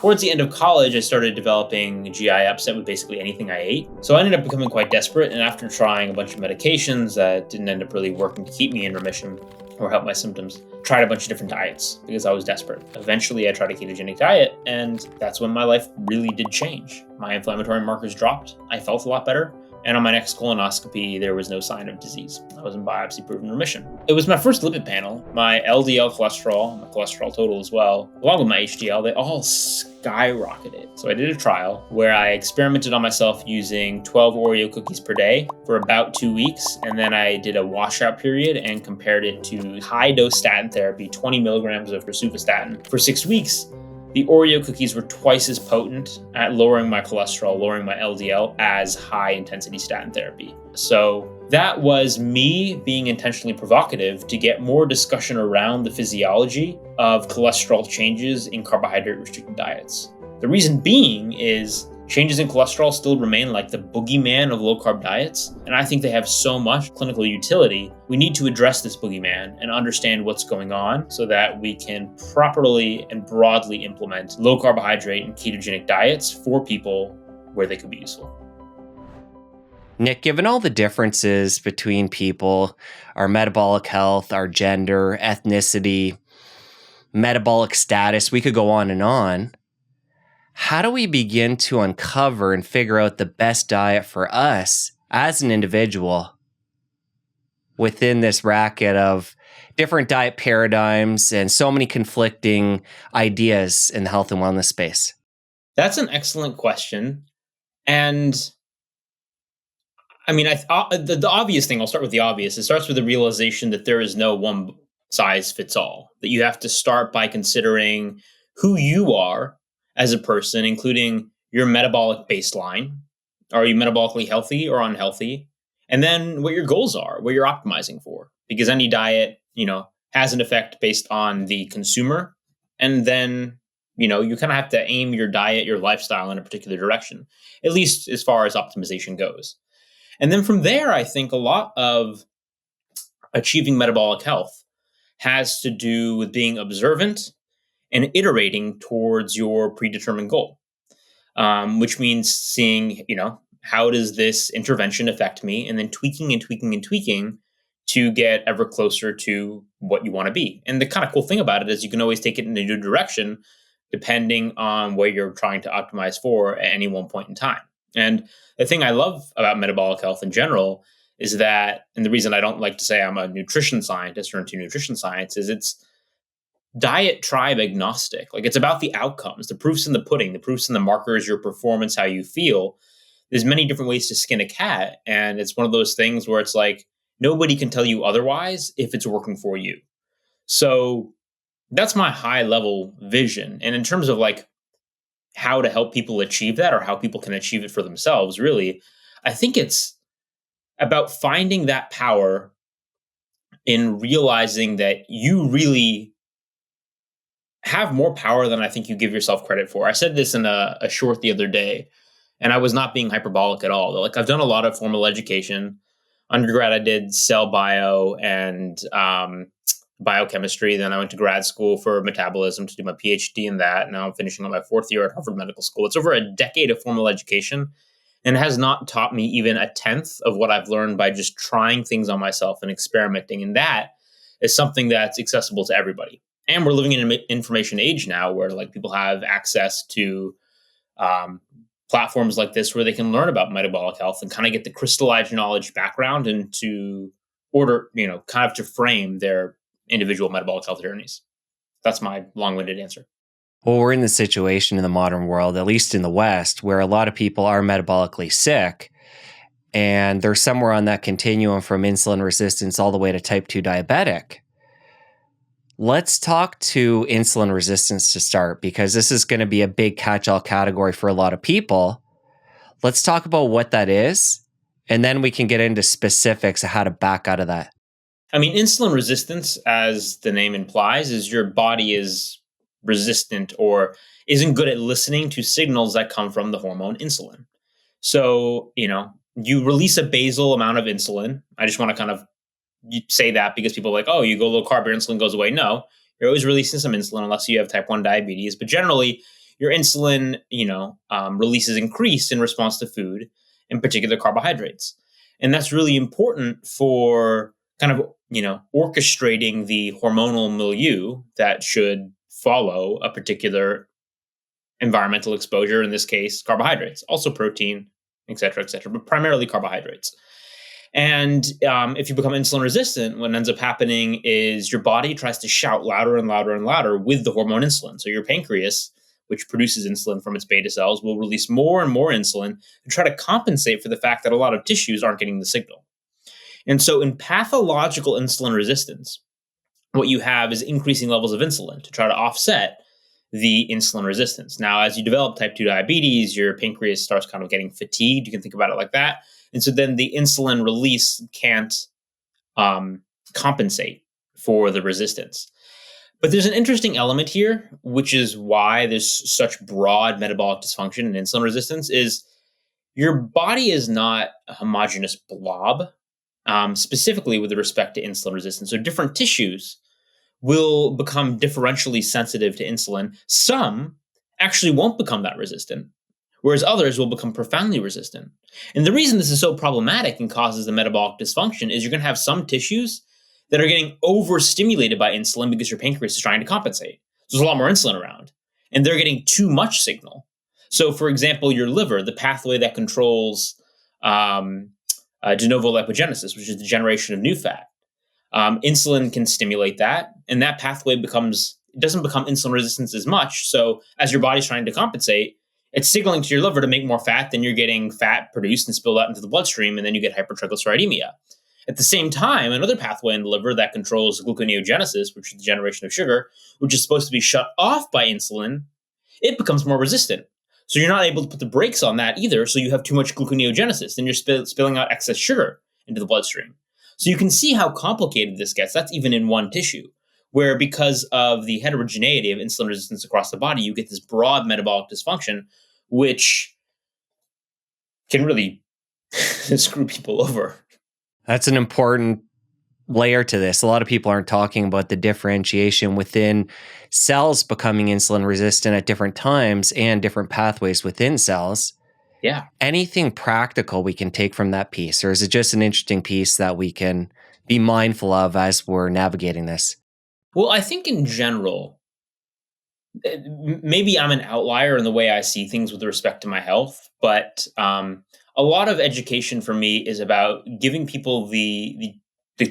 Towards the end of college, I started developing GI upset with basically anything I ate. So I ended up becoming quite desperate, and after trying a bunch of medications that didn't end up really working to keep me in remission or help my symptoms, tried a bunch of different diets because I was desperate. Eventually, I tried a ketogenic diet, and that's when my life really did change. My inflammatory markers dropped, I felt a lot better, and on my next colonoscopy, there was no sign of disease. I was in biopsy-proven remission. It was my first lipid panel. My LDL cholesterol, my cholesterol total as well, along with my HDL, they all skyrocketed. So I did a trial where I experimented on myself using 12 Oreo cookies per day for about 2 weeks, and then I did a washout period and compared it to high-dose statin therapy, 20 milligrams of rosuvastatin, for 6 weeks. The Oreo cookies were twice as potent at lowering my cholesterol, lowering my LDL, as high-intensity statin therapy. So that was me being intentionally provocative to get more discussion around the physiology of cholesterol changes in carbohydrate-restricted diets. The reason being is changes in cholesterol still remain like the boogeyman of low-carb diets, and I think they have so much clinical utility. We need to address this boogeyman and understand what's going on so that we can properly and broadly implement low-carbohydrate and ketogenic diets for people where they could be useful. Nick, given all the differences between people, our metabolic health, our gender, ethnicity, metabolic status, we could go on and on. How do we begin to uncover and figure out the best diet for us as an individual within this racket of different diet paradigms and so many conflicting ideas in the health and wellness space? That's an excellent question. And I mean, the obvious thing, I'll start with the obvious. It starts with the realization that there is no one size fits all, that you have to start by considering who you are as a person, including your metabolic baseline. Are you metabolically healthy or unhealthy? And then what your goals are, what you're optimizing for. Because any diet, has an effect based on the consumer. And then, you kind of have to aim your diet, your lifestyle in a particular direction, at least as far as optimization goes. And then from there, I think a lot of achieving metabolic health has to do with being observant and iterating towards your predetermined goal, which means seeing, how does this intervention affect me, and then tweaking and tweaking and tweaking to get ever closer to what you want to be. And the kind of cool thing about it is you can always take it in a new direction depending on where you're trying to optimize for at any one point in time. And the thing I love about metabolic health in general is that, and the reason I don't like to say I'm a nutrition scientist or into nutrition science, is it's diet tribe agnostic. Like, it's about the outcomes, the proofs in the pudding, the proofs in the markers, your performance, how you feel. There's many different ways to skin a cat. And it's one of those things where it's like, nobody can tell you otherwise if it's working for you. So that's my high level vision. And in terms of like how to help people achieve that, or how people can achieve it for themselves, really, I think it's about finding that power in realizing that you really have more power than I think you give yourself credit for. I said this in a short the other day, and I was not being hyperbolic at all. Like, I've done a lot of formal education. Undergrad, I did cell bio and biochemistry. Then I went to grad school for metabolism to do my PhD in that. Now I'm finishing up my 4th year at Harvard Medical School. It's over a decade of formal education, and has not taught me even a tenth of what I've learned by just trying things on myself and experimenting. And that is something that's accessible to everybody. And we're living in an information age now where like people have access to platforms like this where they can learn about metabolic health and kind of get the crystallized knowledge background and to order, kind of to frame their individual metabolic health journeys. That's my long-winded answer. Well, we're in the situation in the modern world, at least in the West, where a lot of people are metabolically sick, and they're somewhere on that continuum from insulin resistance all the way to type 2 diabetic. Let's talk to insulin resistance to start, because this is going to be a big catch-all category for a lot of people. Let's talk about what that is, and then we can get into specifics of how to back out of that. I mean, insulin resistance, as the name implies, is your body is resistant or isn't good at listening to signals that come from the hormone insulin. So, you release a basal amount of insulin. I just want to kind of say that because people are like, oh, you go low carb, your insulin goes away. No, you're always releasing some insulin unless you have type 1 diabetes. But generally, your insulin, releases increase in response to food, in particular carbohydrates. And that's really important for kind of, orchestrating the hormonal milieu that should follow a particular environmental exposure, in this case, carbohydrates, also protein, et cetera, but primarily carbohydrates. And if you become insulin resistant, what ends up happening is your body tries to shout louder and louder and louder with the hormone insulin. So your pancreas, which produces insulin from its beta cells, will release more and more insulin to try to compensate for the fact that a lot of tissues aren't getting the signal. And so in pathological insulin resistance, what you have is increasing levels of insulin to try to offset the insulin resistance. Now, as you develop type 2 diabetes, your pancreas starts kind of getting fatigued. You can think about it like that. And so then the insulin release can't compensate for the resistance. But there's an interesting element here, which is why there's such broad metabolic dysfunction and insulin resistance, is your body is not a homogeneous blob, specifically with respect to insulin resistance. So different tissues will become differentially sensitive to insulin. Some actually won't become that resistant, whereas others will become profoundly resistant. And the reason this is so problematic and causes the metabolic dysfunction is you're going to have some tissues that are getting overstimulated by insulin because your pancreas is trying to compensate. So there's a lot more insulin around, and they're getting too much signal. So, for example, your liver, the pathway that controls de novo lipogenesis, which is the generation of new fat, insulin can stimulate that, and that pathway doesn't become insulin resistant as much. So as your body's trying to compensate, it's signaling to your liver to make more fat, then you're getting fat produced and spilled out into the bloodstream, and then you get hypertriglyceridemia. At the same time, another pathway in the liver that controls gluconeogenesis, which is the generation of sugar, which is supposed to be shut off by insulin, it becomes more resistant. So you're not able to put the brakes on that either, so you have too much gluconeogenesis, then you're spilling out excess sugar into the bloodstream. So you can see how complicated this gets. That's even in one tissue, where because of the heterogeneity of insulin resistance across the body, you get this broad metabolic dysfunction, which can really screw people over. That's an important layer to this. A lot of people aren't talking about the differentiation within cells becoming insulin resistant at different times and different pathways within cells. Yeah. Anything practical we can take from that piece, or is it just an interesting piece that we can be mindful of as we're navigating this? Well, I think in general, maybe I'm an outlier in the way I see things with respect to my health, but a lot of education for me is about giving people the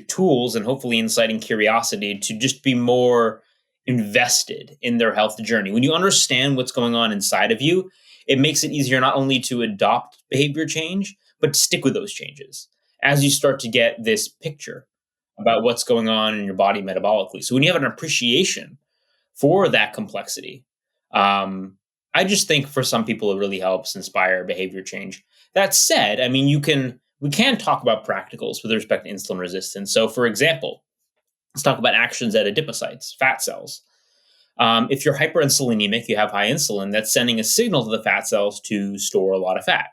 tools and hopefully inciting curiosity to just be more invested in their health journey. When you understand what's going on inside of you, it makes it easier not only to adopt behavior change, but to stick with those changes as you start to get this picture about what's going on in your body metabolically. So when you have an appreciation for that complexity, I just think for some people it really helps inspire behavior change. That said, I mean, we can talk about practicals with respect to insulin resistance. So for example, let's talk about actions at adipocytes, fat cells. If you're hyperinsulinemic, you have high insulin, that's sending a signal to the fat cells to store a lot of fat.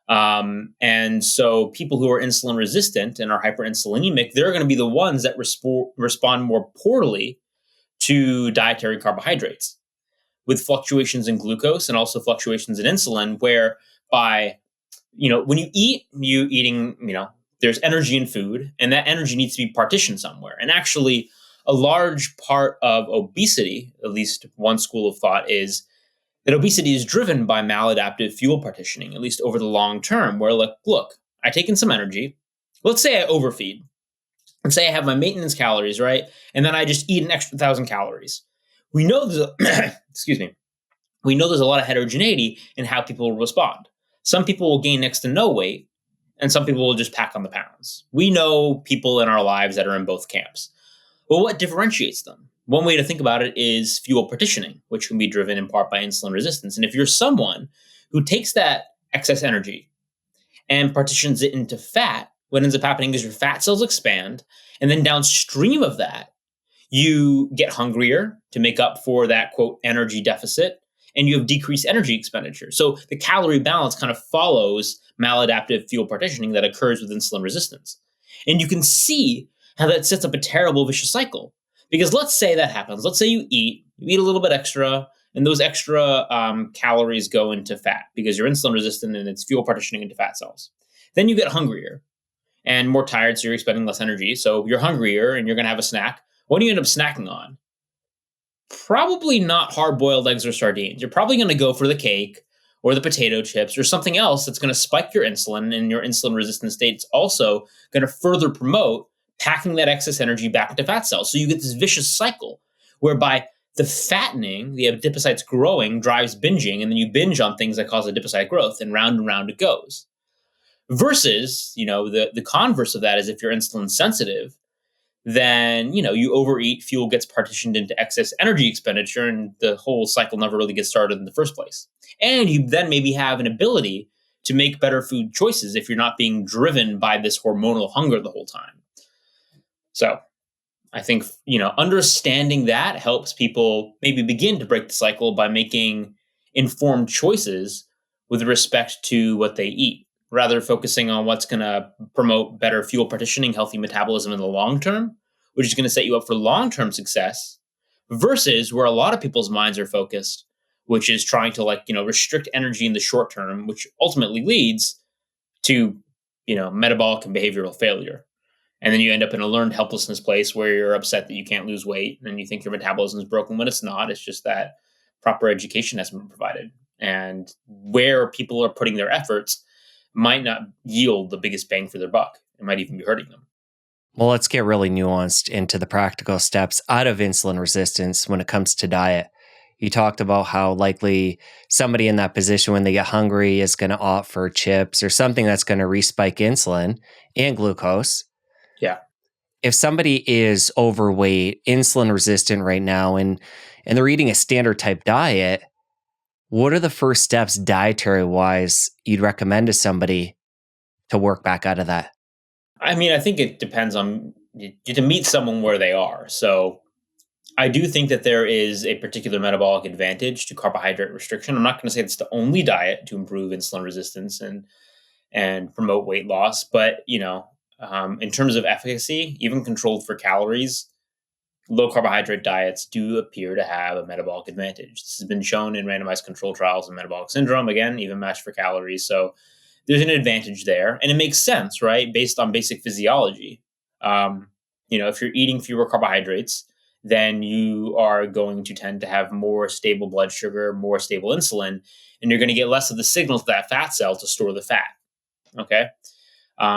And so people who are insulin resistant and are hyperinsulinemic, they're going to be the ones that respond more poorly to dietary carbohydrates, with fluctuations in glucose and also fluctuations in insulin, whereby, when you eat, there's energy in food, and that energy needs to be partitioned somewhere. And actually, a large part of obesity, at least one school of thought, is that obesity is driven by maladaptive fuel partitioning, at least over the long term, where look, I take in some energy. Let's say I overfeed. Let's say I have my maintenance calories, right? And then I just eat an extra 1,000 calories. We know we know there's a lot of heterogeneity in how people will respond. Some people will gain next to no weight, and some people will just pack on the pounds. We know people in our lives that are in both camps. Well, what differentiates them? One way to think about it is fuel partitioning, which can be driven in part by insulin resistance. And if you're someone who takes that excess energy and partitions it into fat, what ends up happening is your fat cells expand, and then downstream of that, you get hungrier to make up for that, quote, energy deficit, and you have decreased energy expenditure. So the calorie balance kind of follows maladaptive fuel partitioning that occurs with insulin resistance. And you can see how that sets up a terrible vicious cycle. Because let's say that happens. Let's say you eat a little bit extra, And those extra calories go into fat because you're insulin resistant and it's fuel partitioning into fat cells. Then you get hungrier and more tired, so you're expending less energy. So you're hungrier and you're going to have a snack. What do you end up snacking on? Probably not hard-boiled eggs or sardines. You're probably going to go for the cake or the potato chips or something else that's going to spike your insulin, and your insulin resistant state. It's also going to further promote packing that excess energy back into fat cells. So you get this vicious cycle whereby the fattening, the adipocytes growing, drives binging, and then you binge on things that cause adipocyte growth, and round it goes. Versus, the converse of that is if you're insulin sensitive, then, you overeat, fuel gets partitioned into excess energy expenditure, and the whole cycle never really gets started in the first place. And you then maybe have an ability to make better food choices if you're not being driven by this hormonal hunger the whole time. So I think, understanding that helps people maybe begin to break the cycle by making informed choices with respect to what they eat, rather focusing on what's going to promote better fuel partitioning, healthy metabolism in the long term, which is going to set you up for long-term success, versus where a lot of people's minds are focused, which is trying to restrict energy in the short term, which ultimately leads to, metabolic and behavioral failure. And then you end up in a learned helplessness place where you're upset that you can't lose weight and you think your metabolism is broken when it's not. It's just that proper education hasn't been provided. And where people are putting their efforts might not yield the biggest bang for their buck. It might even be hurting them. Well, let's get really nuanced into the practical steps out of insulin resistance when it comes to diet. You talked about how likely somebody in that position when they get hungry is going to opt for chips or something that's going to respike insulin and glucose. Yeah. If somebody is overweight, insulin resistant right now, and they're eating a standard type diet, what are the first steps dietary wise you'd recommend to somebody to work back out of that? I mean, I think it depends on to meet someone where they are. So I do think that there is a particular metabolic advantage to carbohydrate restriction. I'm not going to say it's the only diet to improve insulin resistance and promote weight loss, but in terms of efficacy, even controlled for calories, low carbohydrate diets do appear to have a metabolic advantage. This has been shown in randomized controlled trials in metabolic syndrome, again, even matched for calories. So there's an advantage there. And it makes sense, right? Based on basic physiology. If you're eating fewer carbohydrates, then you are going to tend to have more stable blood sugar, more stable insulin, and you're going to get less of the signal to that fat cell to store the fat. Okay.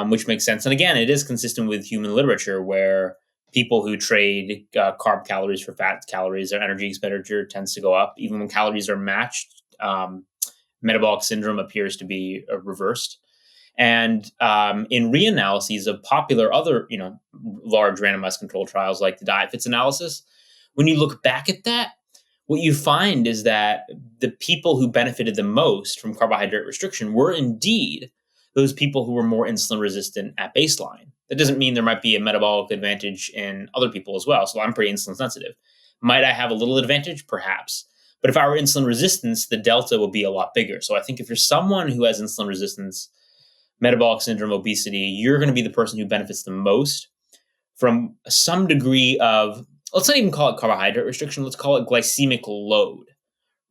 Which makes sense. And again, it is consistent with human literature where people who trade carb calories for fat calories, their energy expenditure tends to go up. Even when calories are matched, metabolic syndrome appears to be reversed. And in reanalyses of popular other, large randomized controlled trials like the Diet Fits analysis, when you look back at that, what you find is that the people who benefited the most from carbohydrate restriction were indeed those people who were more insulin resistant at baseline. That doesn't mean there might be a metabolic advantage in other people as well. So I'm pretty insulin sensitive. Might I have a little advantage? Perhaps. But if I were insulin resistance, the delta will be a lot bigger. So I think if you're someone who has insulin resistance, metabolic syndrome, obesity, you're going to be the person who benefits the most from some degree of, let's not even call it carbohydrate restriction, let's call it glycemic load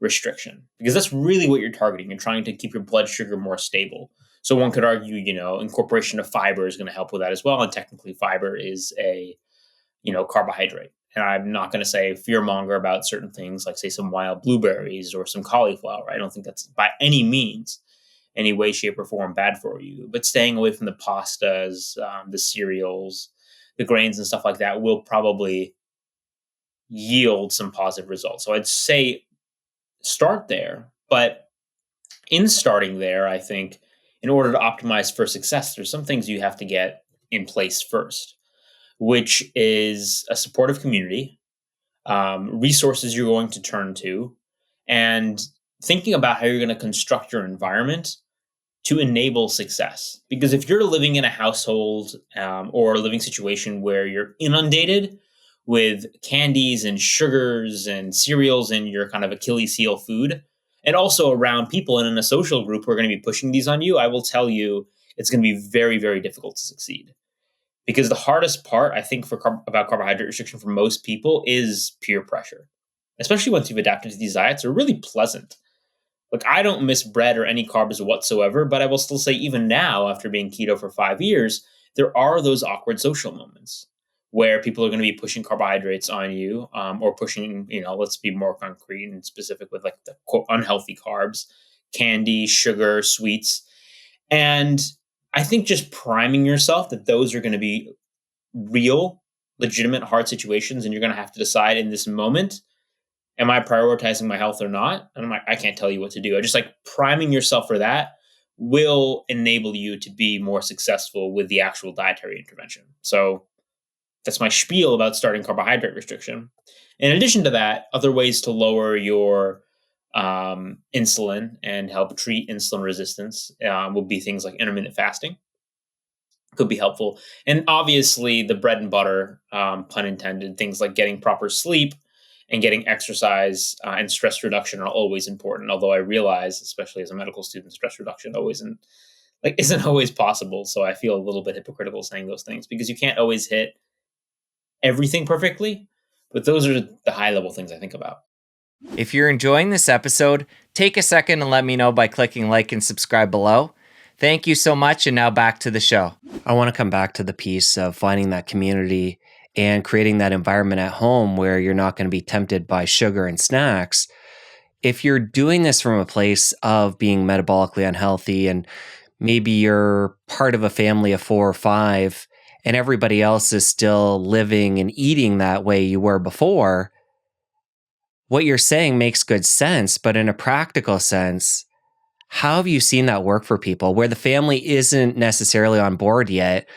restriction, because that's really what you're targeting. You're trying to keep your blood sugar more stable. So one could argue, incorporation of fiber is going to help with that as well. And technically fiber is a, carbohydrate. And I'm not going to say fearmonger about certain things like, say, some wild blueberries or some cauliflower. I don't think that's by any means, any way, shape, or form bad for you. But staying away from the pastas, the cereals, the grains and stuff like that will probably yield some positive results. So I'd say start there. But in starting there, I think in order to optimize for success, there's some things you have to get in place first, which is a supportive community, resources you're going to turn to, and thinking about how you're going to construct your environment to enable success. Because if you're living in a household or a living situation where you're inundated with candies and sugars and cereals and your kind of Achilles heel food, and also around people and in a social group who are going to be pushing these on you, I will tell you it's going to be very, very difficult to succeed. Because the hardest part, I think, about carbohydrate restriction for most people is peer pressure. especially once you've adapted to these diets, are really pleasant. Like, I don't miss bread or any carbs whatsoever, but I will still say, even now, after being keto for 5 years, there are those awkward social moments where people are going to be pushing carbohydrates on you, or pushing, let's be more concrete and specific with like the quote unhealthy carbs, candy, sugar, sweets. And I think just priming yourself that those are going to be real, legitimate, hard situations, and you're going to have to decide in this moment, am I prioritizing my health or not? And I'm like, I can't tell you what to do. I just like priming yourself for that will enable you to be more successful with the actual dietary intervention. So that's my spiel about starting carbohydrate restriction. In addition to that, other ways to lower your insulin and help treat insulin resistance will be things like intermittent fasting. Could be helpful. And obviously, the bread and butter, pun intended, things like getting proper sleep and getting exercise and stress reduction are always important. Although I realize, especially as a medical student, stress reduction isn't always possible. So I feel a little bit hypocritical saying those things because you can't always hit everything perfectly. But those are the high level things I think about. If you're enjoying this episode, take a second and let me know by clicking like and subscribe below. Thank you so much, and now back to the show. I want to come back to the piece of finding that community and creating that environment at home where you're not going to be tempted by sugar and snacks. If you're doing this from a place of being metabolically unhealthy and maybe you're part of a family of 4 or 5 and everybody else is still living and eating that way you were before, what you're saying makes good sense, but in a practical sense, how have you seen that work for people where the family isn't necessarily on board yet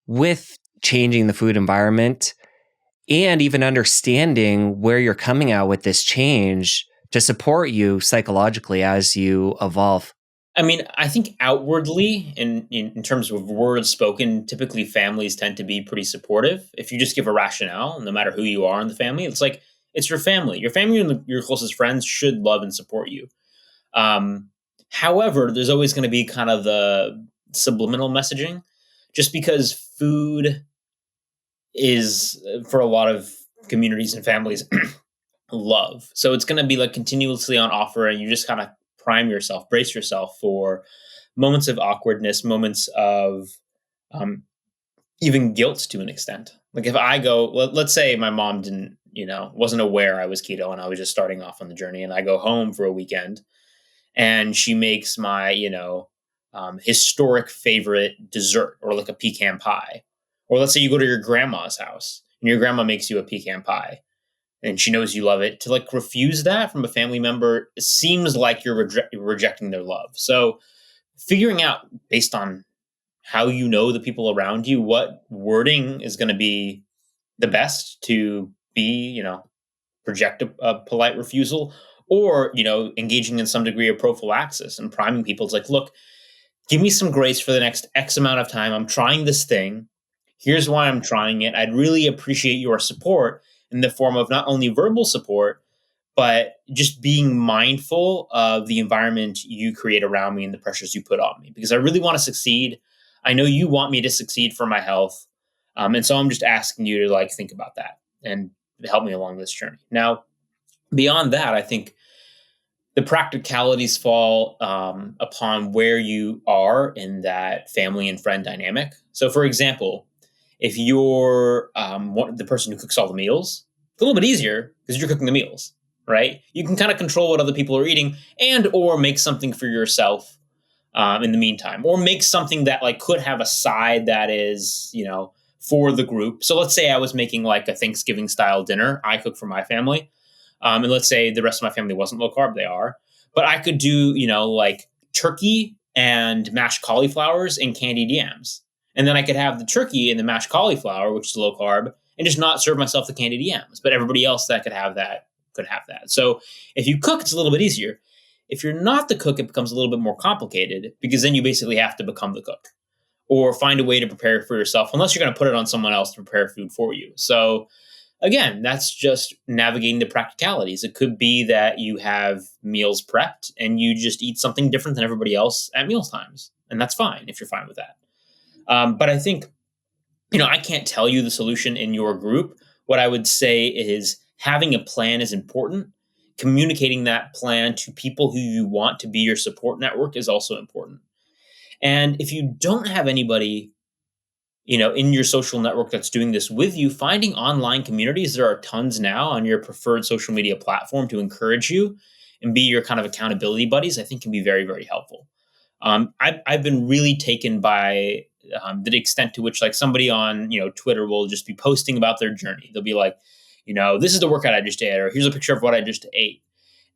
with changing the food environment and even understanding where you're coming out with this change to support you psychologically as you evolve? I mean, I think outwardly, in terms of words spoken, typically families tend to be pretty supportive. If you just give a rationale, no matter who you are in the family, it's like, it's your family. Your family and your closest friends should love and support you. However, there's always going to be kind of the subliminal messaging, just because food is, for a lot of communities and families, love. So it's going to be like continuously on offer, and you just kind of prime yourself, brace yourself for moments of awkwardness, moments of even guilt to an extent. Like if I go, let's say my mom wasn't aware I was keto and I was just starting off on the journey, and I go home for a weekend and she makes my, historic favorite dessert, or like a pecan pie. Or let's say you go to your grandma's house and your grandma makes you a pecan pie and she knows you love it. To like refuse that from a family member, it seems like you're rejecting their love. So figuring out, based on how you know the people around you, what wording is going to be the best to be, project a polite refusal, or, engaging in some degree of prophylaxis and priming people. It's like, look, give me some grace for the next X amount of time. I'm trying this thing. Here's why I'm trying it. I'd really appreciate your support in the form of not only verbal support, but just being mindful of the environment you create around me and the pressures you put on me, because I really want to succeed. I know you want me to succeed for my health. And so I'm just asking you to like think about that and help me along this journey. Now, beyond that, I think the practicalities fall upon where you are in that family and friend dynamic. So, for example, if you're the person who cooks all the meals, it's a little bit easier because you're cooking the meals, right? You can kind of control what other people are eating, and or make something for yourself in the meantime, or make something that like could have a side that is, for the group. So let's say I was making like a Thanksgiving style dinner. I cook for my family. And let's say the rest of my family wasn't low carb, they are. But I could do, like turkey and mashed cauliflowers and candied yams. And then I could have the turkey and the mashed cauliflower, which is low carb, and just not serve myself the candied yams. But everybody else that could have that could have that. So if you cook, it's a little bit easier. If you're not the cook, it becomes a little bit more complicated, because then you basically have to become the cook or find a way to prepare for yourself, unless you're going to put it on someone else to prepare food for you. So again, that's just navigating the practicalities. It could be that you have meals prepped and you just eat something different than everybody else at meal times. And that's fine if you're fine with that. But I think, I can't tell you the solution in your group. What I would say is having a plan is important. Communicating that plan to people who you want to be your support network is also important. And if you don't have anybody, in your social network that's doing this with you, finding online communities, there are tons now on your preferred social media platform to encourage you and be your kind of accountability buddies, I think can be very, very helpful. I've been really taken by the extent to which like somebody on, Twitter will just be posting about their journey. They'll be like, this is the workout I just did, or here's a picture of what I just ate.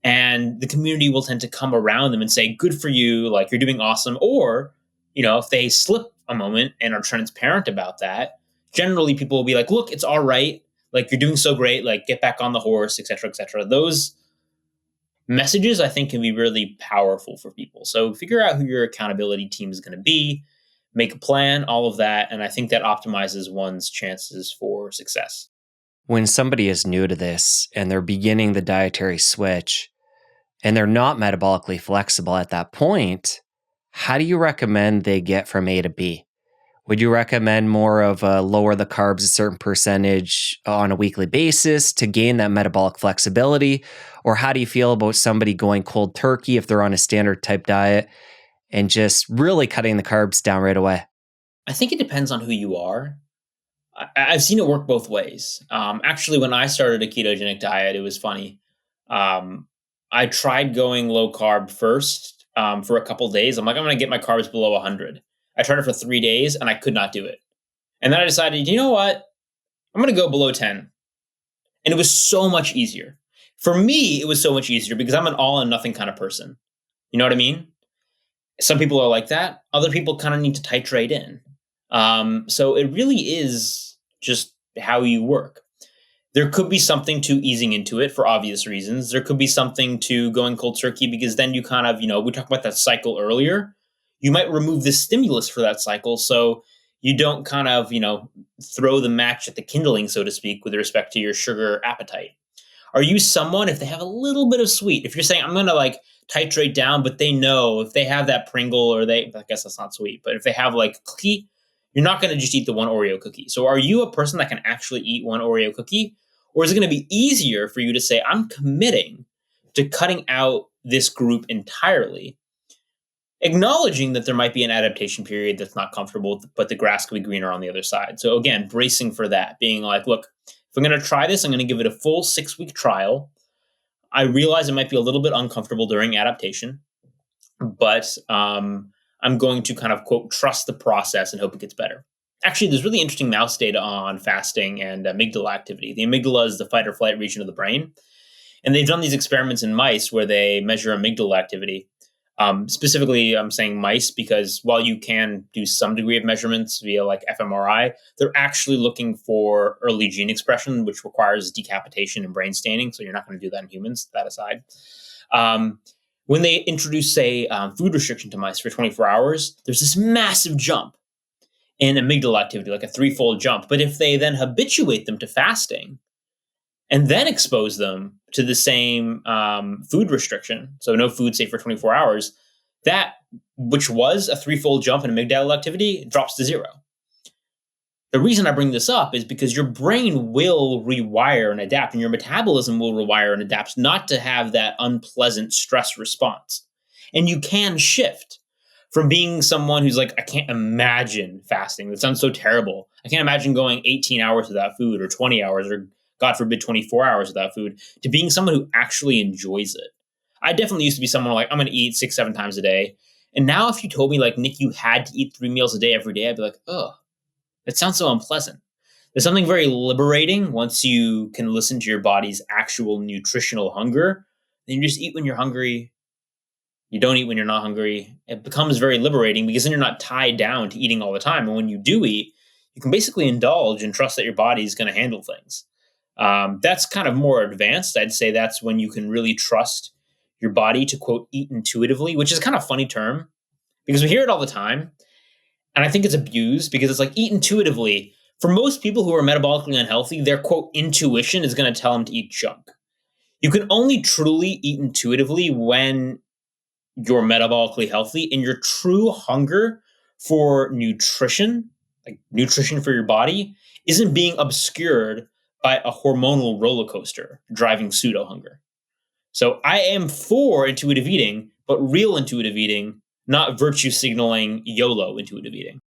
And the community will tend to come around them and say, good for you, like you're doing awesome. Or, if they slip a moment and are transparent about that, generally people will be like, look, it's all right. Like you're doing so great, like get back on the horse, et cetera, et cetera. Those messages I think can be really powerful for people. So figure out who your accountability team is going to be, make a plan, all of that. And I think that optimizes one's chances for success. When somebody is new to this and they're beginning the dietary switch and they're not metabolically flexible at that point, how do you recommend they get from A to B? Would you recommend more of lower the carbs a certain percentage on a weekly basis to gain that metabolic flexibility? Or how do you feel about somebody going cold turkey if they're on a standard type diet and just really cutting the carbs down right away? I think it depends on who you are. I've seen it work both ways. Actually, when I started a ketogenic diet, it was funny. I tried going low carb first for a couple days. I'm like, I'm going to get my carbs below 100. I tried it for 3 days and I could not do it. And then I decided, you know what? I'm going to go below 10. And it was so much easier. For me, it was so much easier because I'm an all and nothing kind of person. You know what I mean? Some people are like that. Other people kind of need to titrate in. So it really is just how you work. There could be something to easing into it for obvious reasons. There could be something to going cold turkey because then you kind of, we talked about that cycle earlier. You might remove the stimulus for that cycle so you don't kind of, throw the match at the kindling, so to speak, with respect to your sugar appetite. Are you someone, if they have a little bit of sweet, if you're saying, I'm going to like titrate down, but they know if they have that Pringle or I guess that's not sweet, but if they have like cookie, you're not going to just eat the one Oreo cookie. So are you a person that can actually eat one Oreo cookie? Or is it going to be easier for you to say, I'm committing to cutting out this group entirely, acknowledging that there might be an adaptation period that's not comfortable, but the grass could be greener on the other side. So again, bracing for that, being like, look, if I'm going to try this, I'm going to give it a full 6-week trial. I realize it might be a little bit uncomfortable during adaptation, but I'm going to kind of, quote, trust the process and hope it gets better. Actually, there's really interesting mouse data on fasting and amygdala activity. The amygdala is the fight or flight region of the brain. And they've done these experiments in mice where they measure amygdala activity. Specifically, I'm saying mice because while you can do some degree of measurements via like fMRI, they're actually looking for early gene expression, which requires decapitation and brain staining. So you're not going to do that in humans, that aside. When they introduce, say, food restriction to mice for 24 hours, there's this massive jump in amygdala activity, like a 3-fold jump. But if they then habituate them to fasting and then expose them to the same food restriction, so no food, say, for 24 hours, that, which was a 3-fold jump in amygdala activity, drops to 0. The reason I bring this up is because your brain will rewire and adapt, and your metabolism will rewire and adapt not to have that unpleasant stress response. And you can shift from being someone who's like, I can't imagine fasting. That sounds so terrible. I can't imagine going 18 hours without food or 20 hours or, God forbid, 24 hours without food, to being someone who actually enjoys it. I definitely used to be someone like, I'm going to eat 6-7 times a day. And now if you told me like, Nick, you had to eat 3 meals a day every day, I'd be like, oh, that sounds so unpleasant. There's something very liberating once you can listen to your body's actual nutritional hunger. Then you just eat when you're hungry. You don't eat when you're not hungry. It becomes very liberating because then you're not tied down to eating all the time. And when you do eat, you can basically indulge and trust that your body is going to handle things. That's kind of more advanced. I'd say that's when you can really trust your body to, quote, eat intuitively, which is kind of a funny term because we hear it all the time. And I think it's abused because it's like eat intuitively. For most people who are metabolically unhealthy, their, quote, intuition is going to tell them to eat junk. You can only truly eat intuitively when you're metabolically healthy and your true hunger for nutrition, like nutrition for your body, isn't being obscured by a hormonal roller coaster driving pseudo hunger. So I am for intuitive eating, but real intuitive eating, not virtue signaling YOLO intuitive eating.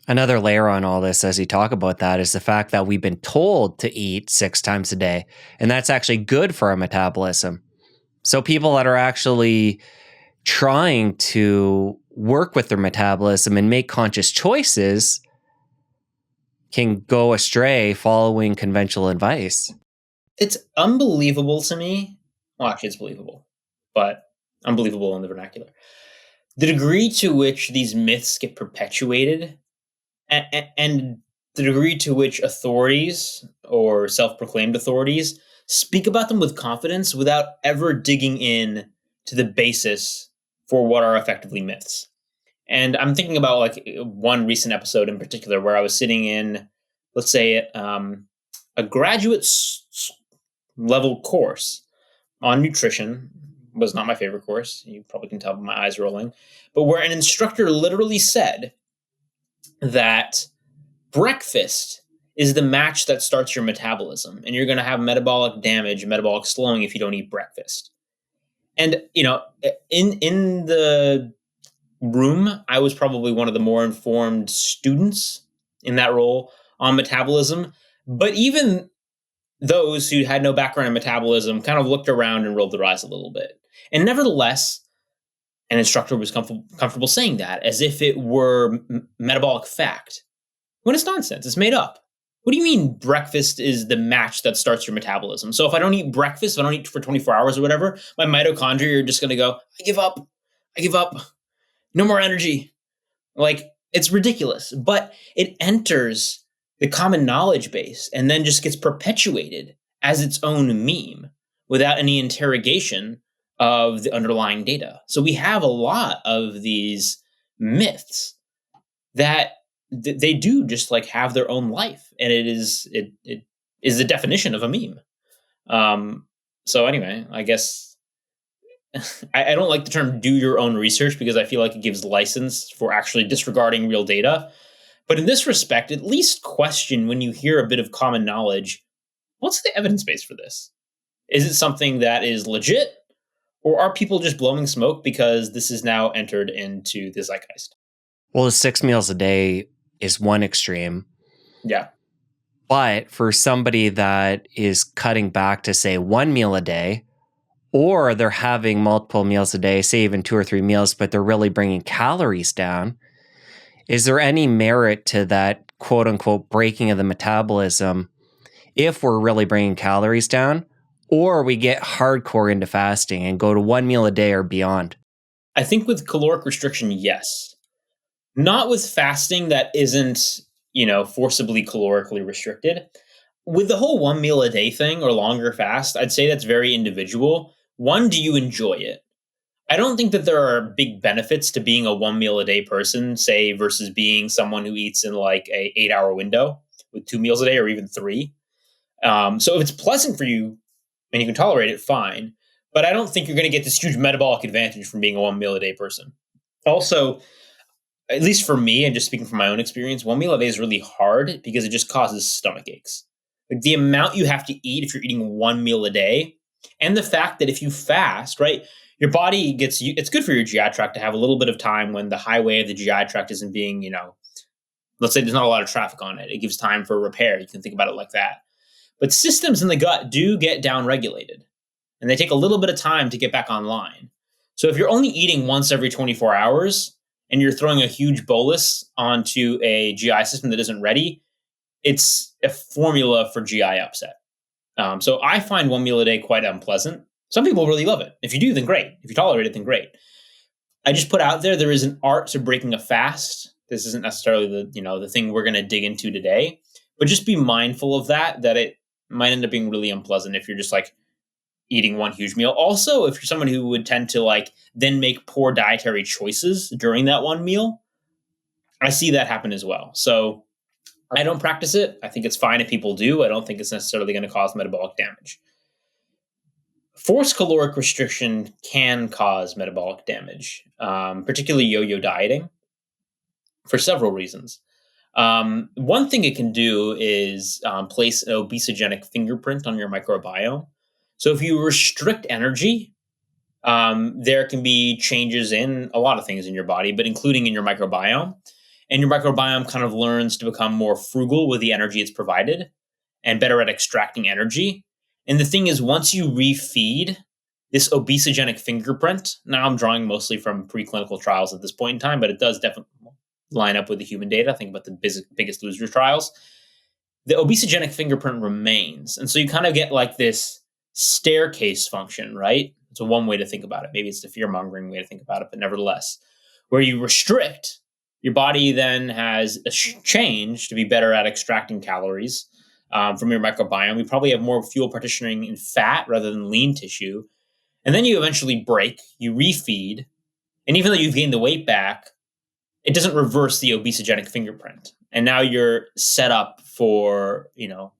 Another layer on all this, as you talk about that, is the fact that we've been told to eat 6 times a day, and that's actually good for our metabolism. So people that are actually trying to work with their metabolism and make conscious choices can go astray following conventional advice. It's unbelievable to me. Well, actually, it's believable, but unbelievable in the vernacular. The degree to which these myths get perpetuated and the degree to which authorities or self-proclaimed authorities speak about them with confidence without ever digging in to the basis for what are effectively myths. And I'm thinking about like one recent episode in particular where I was sitting in, let's say, a graduate level course on nutrition. Was not my favorite course. You probably can tell by my eyes rolling. But where an instructor literally said that breakfast is the match that starts your metabolism, and you're going to have metabolic damage, metabolic slowing if you don't eat breakfast. And, you know, in the room, I was probably one of the more informed students in that role on metabolism. But even those who had no background in metabolism kind of looked around and rolled their eyes a little bit. And nevertheless, an instructor was comfortable saying that as if it were metabolic fact, when it's nonsense. It's made up. What do you mean breakfast is the match that starts your metabolism? So if I don't eat breakfast, if I don't eat for 24 hours or whatever, my mitochondria are just going to go, I give up. No more energy. Like, it's ridiculous. But it enters the common knowledge base and then just gets perpetuated as its own meme without any interrogation of the underlying data. So we have a lot of these myths that they do just like have their own life, and it is the definition of a meme. So anyway, I guess I don't like the term "do your own research" because I feel like it gives license for actually disregarding real data. But in this respect, at least question when you hear a bit of common knowledge. What's the evidence base for this? Is it something that is legit? Or are people just blowing smoke because this is now entered into the zeitgeist? Well, the 6 meals a day is one extreme. Yeah. But for somebody that is cutting back to, say, 1 meal a day, or they're having multiple meals a day, say even 2 or 3 meals, but they're really bringing calories down, is there any merit to that quote unquote breaking of the metabolism if we're really bringing calories down? Or we get hardcore into fasting and go to 1 meal a day or beyond? I think with caloric restriction, yes. Not with fasting that isn't, forcibly calorically restricted. With the whole 1 meal a day thing or longer fast, I'd say that's very individual. One, do you enjoy it? I don't think that there are big benefits to being a 1 meal a day person, say, versus being someone who eats in like a 8-hour window with 2 meals a day or even 3. So if it's pleasant for you, and you can tolerate it, fine. But I don't think you're going to get this huge metabolic advantage from being a 1 meal a day person. Also, at least for me, and just speaking from my own experience, 1 meal a day is really hard because it just causes stomach aches. Like the amount you have to eat if you're eating 1 meal a day, and the fact that if you fast, right, your body it's good for your GI tract to have a little bit of time when the highway of the GI tract isn't being, let's say there's not a lot of traffic on it. It gives time for repair. You can think about it like that. But systems in the gut do get downregulated, and they take a little bit of time to get back online. So if you're only eating once every 24 hours and you're throwing a huge bolus onto a GI system that isn't ready, it's a formula for GI upset. So I find 1 meal a day quite unpleasant. Some people really love it. If you do, then great. If you tolerate it, then great. I just put out there is an art to breaking a fast. This isn't necessarily the thing we're going to dig into today, but just be mindful of that it might end up being really unpleasant if you're just like eating one huge meal. Also, if you're someone who would tend to like then make poor dietary choices during that one meal, I see that happen as well. So I don't practice it. I think it's fine if people do. I don't think it's necessarily going to cause metabolic damage. Forced caloric restriction can cause metabolic damage, particularly yo-yo dieting, for several reasons. One thing it can do is place an obesogenic fingerprint on your microbiome. So if you restrict energy, there can be changes in a lot of things in your body, but including in your microbiome. And your microbiome kind of learns to become more frugal with the energy it's provided and better at extracting energy. And the thing is, once you refeed this obesogenic fingerprint, now I'm drawing mostly from preclinical trials at this point in time, but it does definitely line up with the human data. Think about the biggest loser trials. The obesogenic fingerprint remains. And so you kind of get like this staircase function, right? It's a one way to think about it. Maybe it's the fear mongering way to think about it, but nevertheless, where you restrict, your body then has a change to be better at extracting calories from your microbiome. You probably have more fuel partitioning in fat rather than lean tissue. And then you eventually break, you refeed, and even though you've gained the weight back, it doesn't reverse the obesogenic fingerprint. And now you're set up for,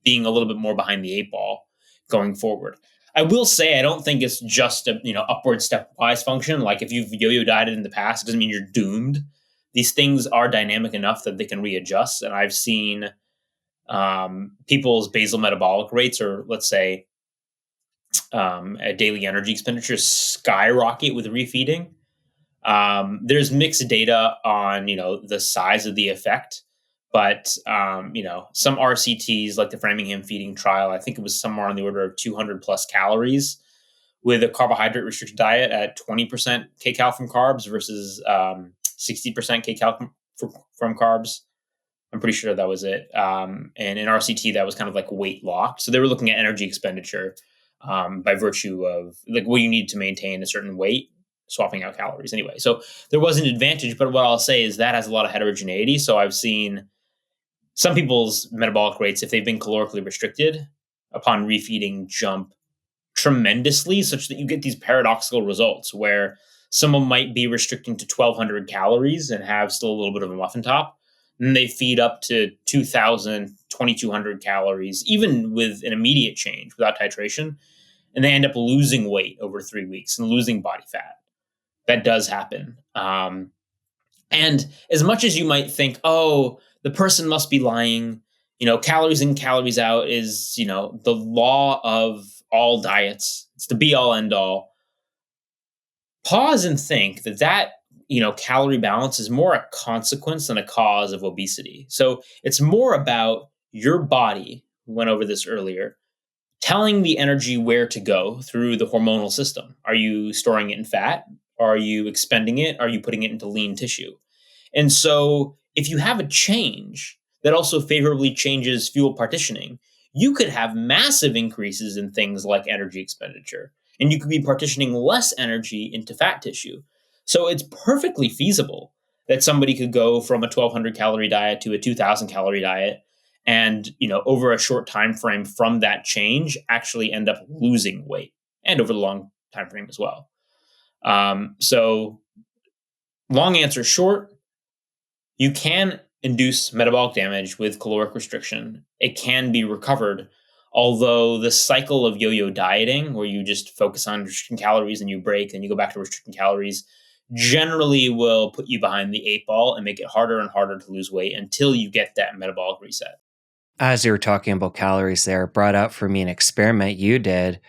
being a little bit more behind the eight ball going forward. I will say I don't think it's just a upward stepwise function. Like if you've yo-yo dieted in the past, it doesn't mean you're doomed. These things are dynamic enough that they can readjust. And I've seen people's basal metabolic rates, or let's say a daily energy expenditure, skyrocket with refeeding. There's mixed data on the size of the effect, but some RCTs like the Framingham feeding trial, I think it was somewhere on the order of 200 plus calories with a carbohydrate restricted diet at 20% kcal from carbs versus 60% kcal from carbs. I'm pretty sure that was it. And in RCT, that was kind of like weight locked. So they were looking at energy expenditure by virtue of like what you need to maintain a certain weight, swapping out calories anyway. So there was an advantage, but what I'll say is that has a lot of heterogeneity. So I've seen some people's metabolic rates, if they've been calorically restricted, upon refeeding jump tremendously, such that you get these paradoxical results where someone might be restricting to 1,200 calories and have still a little bit of a muffin top. And they feed up to 2,000, 2,200 calories, even with an immediate change without titration. And they end up losing weight over 3 weeks and losing body fat. That does happen. And as much as you might think, oh, the person must be lying, calories in, calories out is, the law of all diets. It's the be all end all. Pause and think that calorie balance is more a consequence than a cause of obesity. So it's more about your body, we went over this earlier, telling the energy where to go through the hormonal system. Are you storing it in fat? Are you expending it? Are you putting it into lean tissue? And so if you have a change that also favorably changes fuel partitioning, you could have massive increases in things like energy expenditure. And you could be partitioning less energy into fat tissue. So it's perfectly feasible that somebody could go from a 1,200 calorie diet to a 2,000 calorie diet and, over a short time frame from that change, actually end up losing weight, and over the long time frame as well. So long answer short, you can induce metabolic damage with caloric restriction. It can be recovered, although the cycle of yo-yo dieting, where you just focus on restricting calories and you break and you go back to restricting calories, generally will put you behind the eight ball and make it harder and harder to lose weight until you get that metabolic reset. As you were talking about calories there, it brought out for me an experiment you did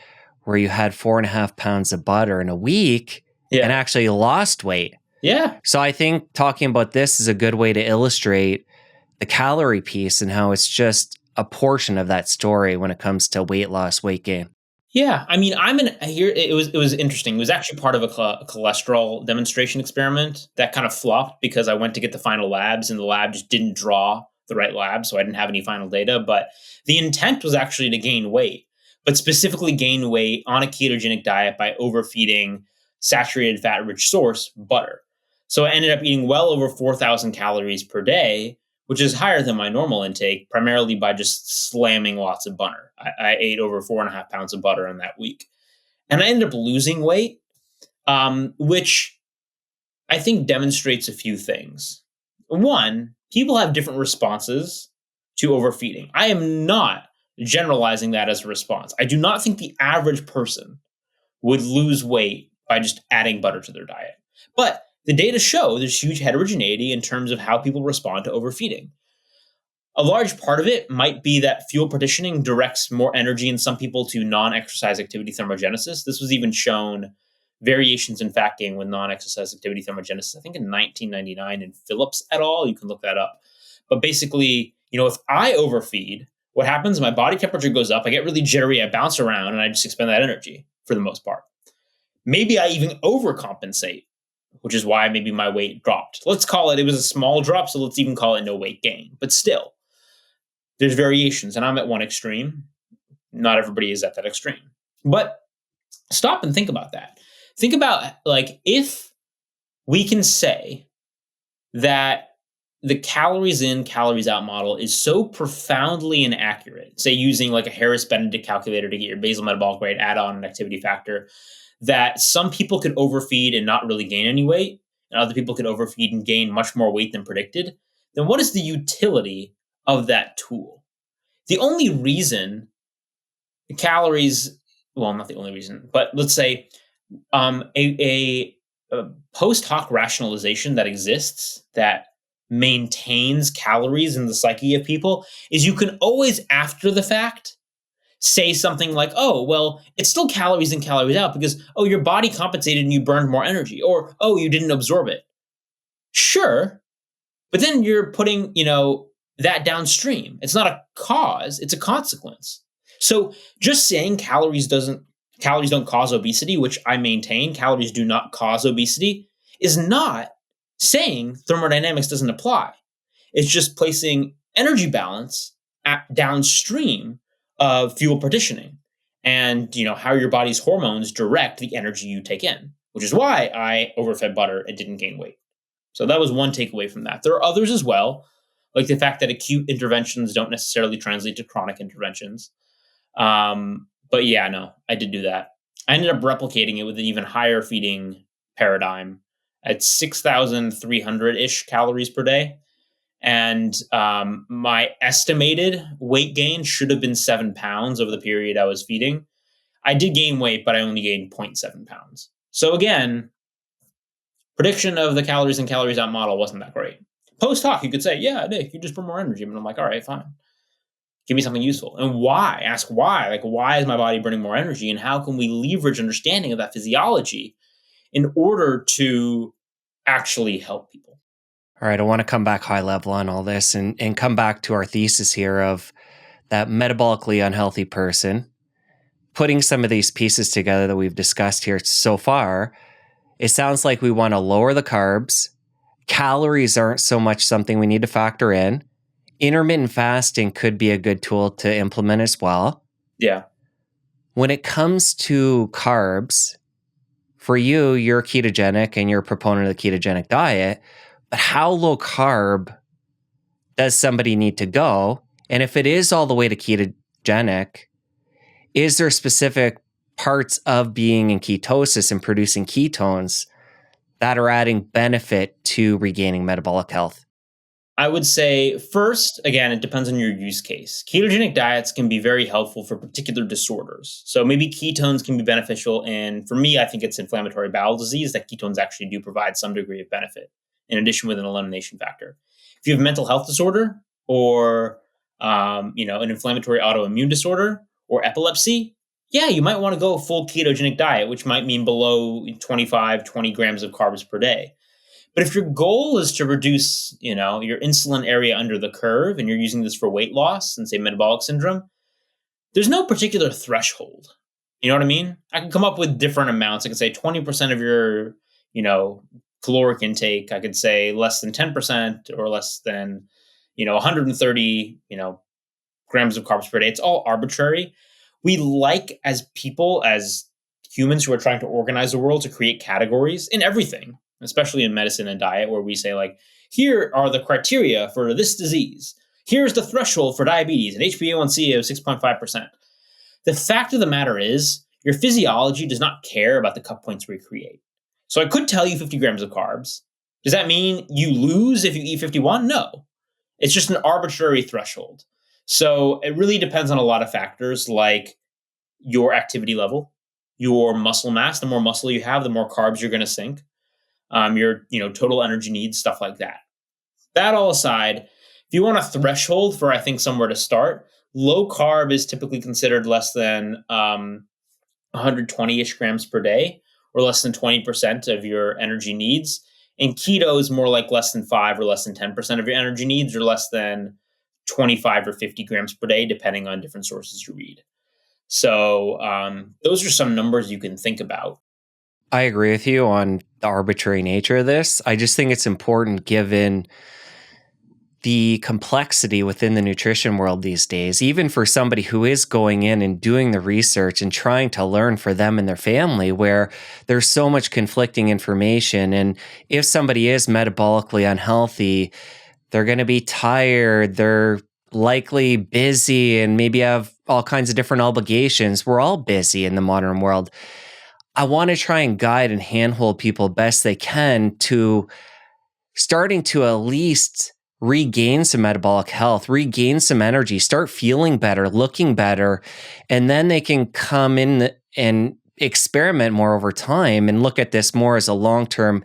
where you had 4.5 pounds of butter in a week and actually lost weight. Yeah. So I think talking about this is a good way to illustrate the calorie piece and how it's just a portion of that story when it comes to weight loss, weight gain. Yeah, I mean, it was interesting. It was actually part of a cholesterol demonstration experiment that kind of flopped because I went to get the final labs and the lab just didn't draw the right lab, so I didn't have any final data. But the intent was actually to gain weight, but specifically gain weight on a ketogenic diet by overfeeding saturated fat-rich source, butter. So I ended up eating well over 4,000 calories per day, which is higher than my normal intake, primarily by just slamming lots of butter. I ate over 4.5 pounds of butter in that week. And I ended up losing weight, which I think demonstrates a few things. One, people have different responses to overfeeding. I am not generalizing that as a response. I do not think the average person would lose weight by just adding butter to their diet. But the data show there's huge heterogeneity in terms of how people respond to overfeeding. A large part of it might be that fuel partitioning directs more energy in some people to non-exercise activity thermogenesis. This was even shown variations in fat gain with non-exercise activity thermogenesis, I think in 1999 in Phillips et al. You can look that up. But basically, if I overfeed, what happens? My body temperature goes up, I get really jittery, I bounce around, and I just expend that energy for the most part. Maybe I even overcompensate, which is why maybe my weight dropped. Let's call it was a small drop, so let's even call it no weight gain. But still, there's variations, and I'm at one extreme. Not everybody is at that extreme. But stop and think about that. Think about, if we can say that the calories in, calories out model is so profoundly inaccurate, say using a Harris-Benedict calculator to get your basal metabolic rate, add on an activity factor, that some people could overfeed and not really gain any weight, and other people could overfeed and gain much more weight than predicted, then what is the utility of that tool? The only reason calories, well, not the only reason, but let's say a post hoc rationalization that exists that maintains calories in the psyche of people is you can always, after the fact, say something like, oh, well, it's still calories in, calories out because, oh, your body compensated and you burned more energy, or, oh, you didn't absorb it. Sure. But then you're putting, that downstream. It's not a cause, it's a consequence. So just saying calories don't cause obesity, which I maintain calories do not cause obesity, is not saying thermodynamics doesn't apply. It's just placing energy balance downstream of fuel partitioning and how your body's hormones direct the energy you take in, which is why I overfed butter and didn't gain weight. So that was one takeaway from that. There are others as well, like the fact that acute interventions don't necessarily translate to chronic interventions. But yeah, no, I did do that. I ended up replicating it with an even higher feeding paradigm at 6,300-ish calories per day. And my estimated weight gain should have been 7 pounds over the period I was feeding. I did gain weight, but I only gained 0.7 pounds. So again, prediction of the calories in, calories out model wasn't that great. Post hoc, you could say, yeah, Nick, you just burn more energy. But I'm like, all right, fine. Give me something useful. And why? Ask why. Why is my body burning more energy? And how can we leverage understanding of that physiology in order to actually help people? All right, I want to come back high level on all this and come back to our thesis here of that metabolically unhealthy person. Putting some of these pieces together that we've discussed here so far, it sounds like we want to lower the carbs. Calories aren't so much something we need to factor in. Intermittent fasting could be a good tool to implement as well. Yeah. When it comes to carbs, for you, you're ketogenic and you're a proponent of the ketogenic diet, but how low carb does somebody need to go? And if it is all the way to ketogenic, is there specific parts of being in ketosis and producing ketones that are adding benefit to regaining metabolic health? I would say first, again, it depends on your use case. Ketogenic diets can be very helpful for particular disorders. So maybe ketones can be beneficial. And for me, I think it's inflammatory bowel disease that ketones actually do provide some degree of benefit, in addition with an elimination factor. If you have a mental health disorder or, an inflammatory autoimmune disorder or epilepsy, yeah, you might want to go a full ketogenic diet, which might mean below 20 grams of carbs per day. But if your goal is to reduce, your insulin area under the curve and you're using this for weight loss and say metabolic syndrome, there's no particular threshold. You know what I mean? I can come up with different amounts. I could say 20% of your, caloric intake. I could say less than 10% or less than, 130, grams of carbs per day. It's all arbitrary. We like, as people, as humans who are trying to organize the world, to create categories in everything, especially in medicine and diet, where we say, here are the criteria for this disease. Here's the threshold for diabetes, an HbA1c of 6.5%. The fact of the matter is, your physiology does not care about the cut points we create. So I could tell you 50 grams of carbs. Does that mean you lose if you eat 51? No. It's just an arbitrary threshold. So it really depends on a lot of factors like your activity level, your muscle mass. The more muscle you have, the more carbs you're going to sink. Your total energy needs, stuff like that. That all aside, If you want a threshold for, I think, somewhere to start, low carb is typically considered less than 120-ish grams per day, or less than 20% of your energy needs. And keto is more like less than 5 or less than 10% of your energy needs, or less than 25 or 50 grams per day, depending on different sources you read. So those are some numbers you can think about. I agree with you on the arbitrary nature of this. I just think it's important given the complexity within the nutrition world these days, even for somebody who is going in and doing the research and trying to learn for them and their family, where there's so much conflicting information. And if somebody is metabolically unhealthy, they're going to be tired, they're likely busy, and maybe have all kinds of different obligations. We're all busy in the modern world. I want to try and guide and handhold people best they can to starting to at least regain some metabolic health, regain some energy, start feeling better, looking better, and then they can come in and experiment more over time and look at this more as a long-term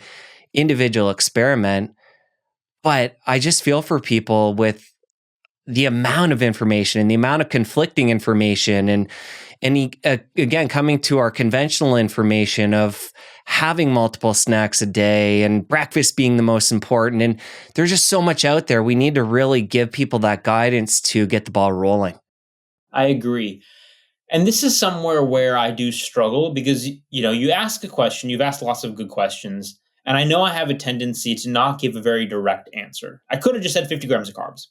individual experiment. But I just feel for people with the amount of information and the amount of conflicting information and again, coming to our conventional information of having multiple snacks a day and breakfast being the most important. And there's just so much out there. We need to really give people that guidance to get the ball rolling. I agree. And this is somewhere where I do struggle because, you ask a question, you've asked lots of good questions, and I know I have a tendency to not give a very direct answer. I could have just said 50 grams of carbs.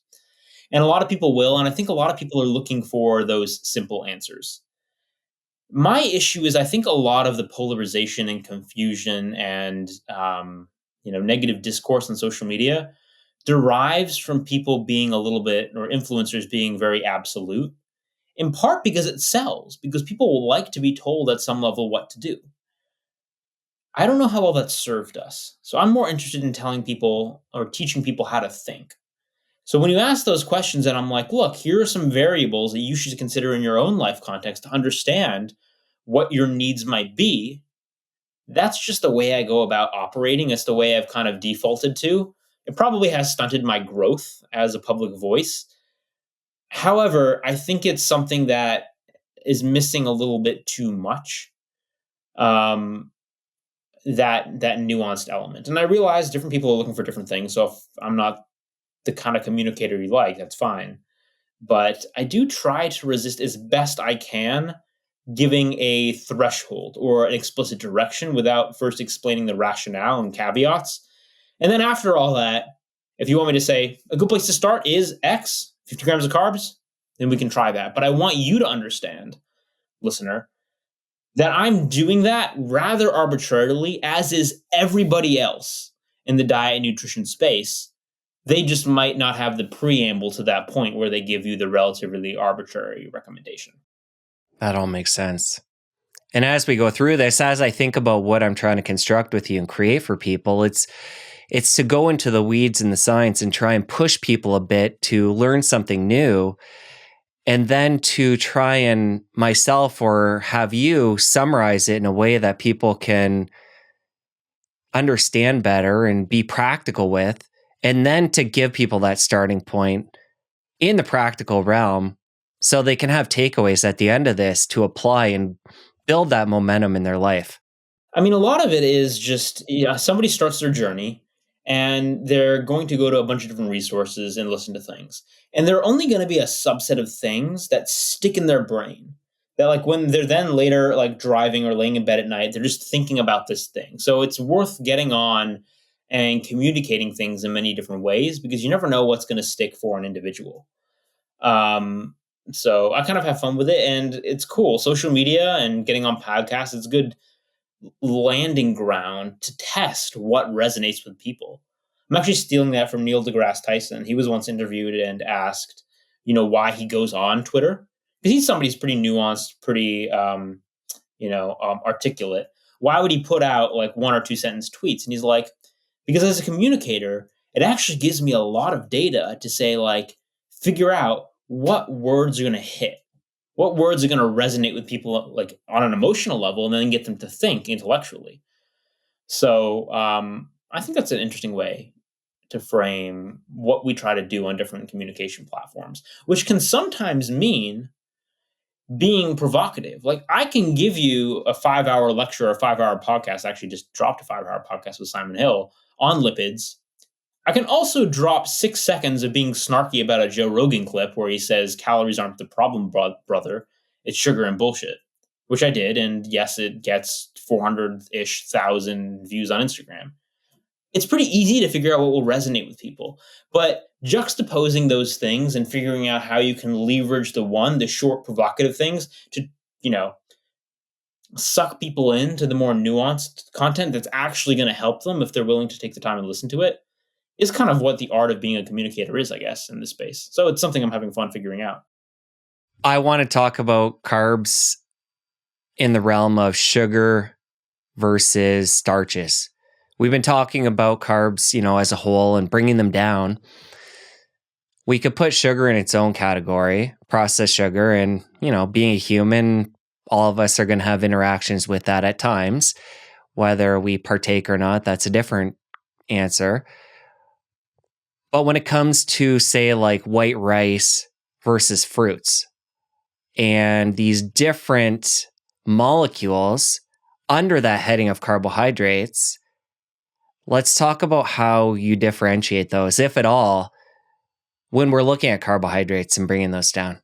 And a lot of people will, and I think a lot of people are looking for those simple answers. My issue is I think a lot of the polarization and confusion and negative discourse on social media derives from people being a little bit, or influencers being very absolute, in part because it sells, because people will like to be told at some level what to do. I don't know how well that served us. So I'm more interested in telling people or teaching people how to think. So when you ask those questions, and I'm like, look, here are some variables that you should consider in your own life context to understand what your needs might be. That's just the way I go about operating. It's the way I've kind of defaulted to. It probably has stunted my growth as a public voice. However, I think it's something that is missing a little bit too much. That nuanced element. And I realize different people are looking for different things. So if I'm not the kind of communicator you like, that's fine. But I do try to resist as best I can giving a threshold or an explicit direction without first explaining the rationale and caveats. And then after all that, if you want me to say a good place to start is X, 50 grams of carbs, then we can try that. But I want you to understand, listener, that I'm doing that rather arbitrarily, as is everybody else in the diet and nutrition space. They just might not have the preamble to that point where they give you the relatively arbitrary recommendation. That all makes sense. And as we go through this, as I think about what I'm trying to construct with you and create for people, it's to go into the weeds and the science and try and push people a bit to learn something new, and then to try and myself or have you summarize it in a way that people can understand better and be practical with. And then to give people that starting point in the practical realm so they can have takeaways at the end of this to apply and build that momentum in their life. I mean, a lot of it is just, somebody starts their journey and they're going to go to a bunch of different resources and listen to things. And there are only going to be a subset of things that stick in their brain. That, like, when they're then later like driving or laying in bed at night, they're just thinking about this thing. So it's worth getting on and communicating things in many different ways, because you never know what's going to stick for an individual. So I kind of have fun with it, and it's cool. Social media and getting on podcasts, it's good landing ground to test what resonates with people. I'm actually stealing that from Neil deGrasse Tyson. He was once interviewed and asked, why he goes on Twitter, because he's somebody who's pretty nuanced, pretty, articulate. Why would he put out like 1 or 2 sentence tweets? And he's like, because as a communicator, it actually gives me a lot of data to say, like, figure out what words are going to hit, what words are going to resonate with people, like, on an emotional level, and then get them to think intellectually. So I think that's an interesting way to frame what we try to do on different communication platforms, which can sometimes mean being provocative. Like, I can give you a 5-hour lecture or a 5-hour podcast. I actually just dropped a 5-hour podcast with Simon Hill on lipids. I can also drop 6 seconds of being snarky about a Joe Rogan clip where he says calories aren't the problem, brother. It's sugar and bullshit, which I did. And yes, it gets 400-ish thousand views on Instagram. It's pretty easy to figure out what will resonate with people. But juxtaposing those things and figuring out how you can leverage the short provocative things to, suck people into the more nuanced content that's actually going to help them if they're willing to take the time and listen to it, is kind of what the art of being a communicator is, I guess, in this space. So it's something I'm having fun figuring out. I want to talk about carbs in the realm of sugar versus starches. We've been talking about carbs, as a whole and bringing them down. We could put sugar in its own category, processed sugar, and, being a human, all of us are going to have interactions with that at times. Whether we partake or not, that's a different answer. But when it comes to, say, like white rice versus fruits and these different molecules under that heading of carbohydrates, let's talk about how you differentiate those, if at all, when we're looking at carbohydrates and bringing those down.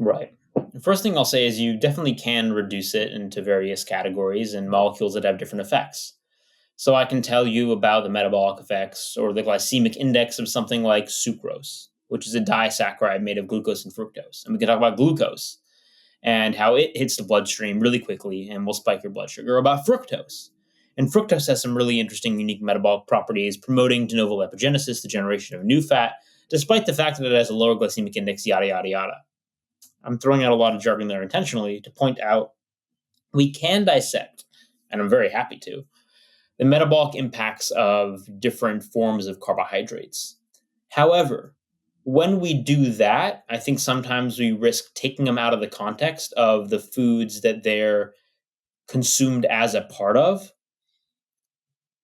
Right. The first thing I'll say is you definitely can reduce it into various categories and molecules that have different effects. So I can tell you about the metabolic effects or the glycemic index of something like sucrose, which is a disaccharide made of glucose and fructose. And we can talk about glucose and how it hits the bloodstream really quickly and will spike your blood sugar, or about fructose. And fructose has some really interesting, unique metabolic properties, promoting de novo lipogenesis, the generation of new fat, despite the fact that it has a lower glycemic index, yada, yada, yada. I'm throwing out a lot of jargon there intentionally to point out we can dissect, and I'm very happy to, the metabolic impacts of different forms of carbohydrates. However, when we do that, I think sometimes we risk taking them out of the context of the foods that they're consumed as a part of.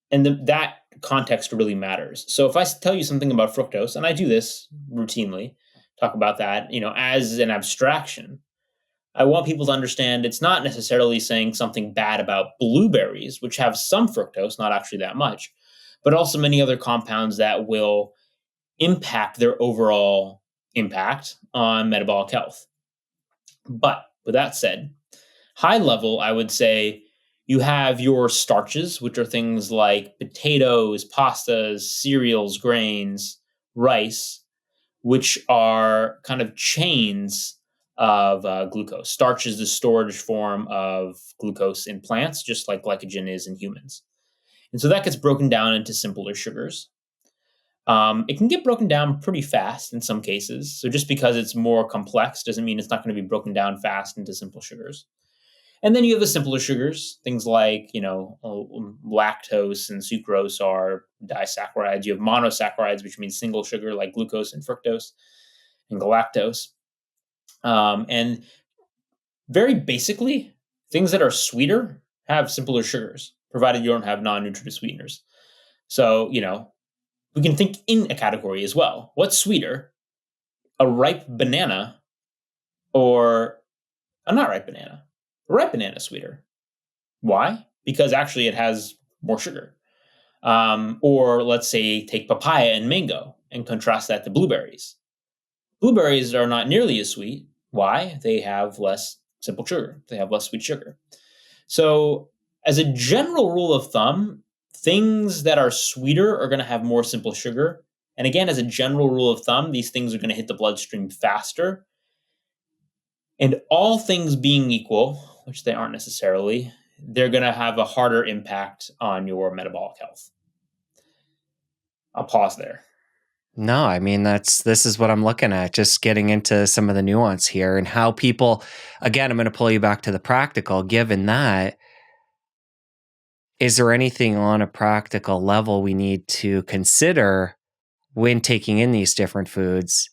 And that context really matters. So if I tell you something about fructose, and I do this routinely, talk about that, as an abstraction, I want people to understand it's not necessarily saying something bad about blueberries, which have some fructose, not actually that much, but also many other compounds that will impact their overall impact on metabolic health. But with that said, high level, I would say you have your starches, which are things like potatoes, pastas, cereals, grains, rice, which are kind of chains of glucose. Starch is the storage form of glucose in plants, just like glycogen is in humans. And so that gets broken down into simpler sugars. It can get broken down pretty fast in some cases. So just because it's more complex doesn't mean it's not going to be broken down fast into simple sugars. And then you have the simpler sugars, things like, lactose and sucrose are disaccharides. You have monosaccharides, which means single sugar, like glucose and fructose and galactose. And very basically, things that are sweeter have simpler sugars, provided you don't have non-nutritive sweeteners. So, we can think in a category as well. What's sweeter, a ripe banana or a not ripe banana? A ripe banana is sweeter. Why? Because actually it has more sugar. Or let's say take papaya and mango and contrast that to blueberries. Blueberries are not nearly as sweet. Why? They have less simple sugar. They have less sweet sugar. So as a general rule of thumb, things that are sweeter are going to have more simple sugar. And again, as a general rule of thumb, these things are going to hit the bloodstream faster. And all things being equal, which they aren't necessarily, they're going to have a harder impact on your metabolic health. I'll pause there. No, I mean, this is what I'm looking at, just getting into some of the nuance here and how people, again, I'm going to pull you back to the practical, given that, is there anything on a practical level we need to consider when taking in these different foods,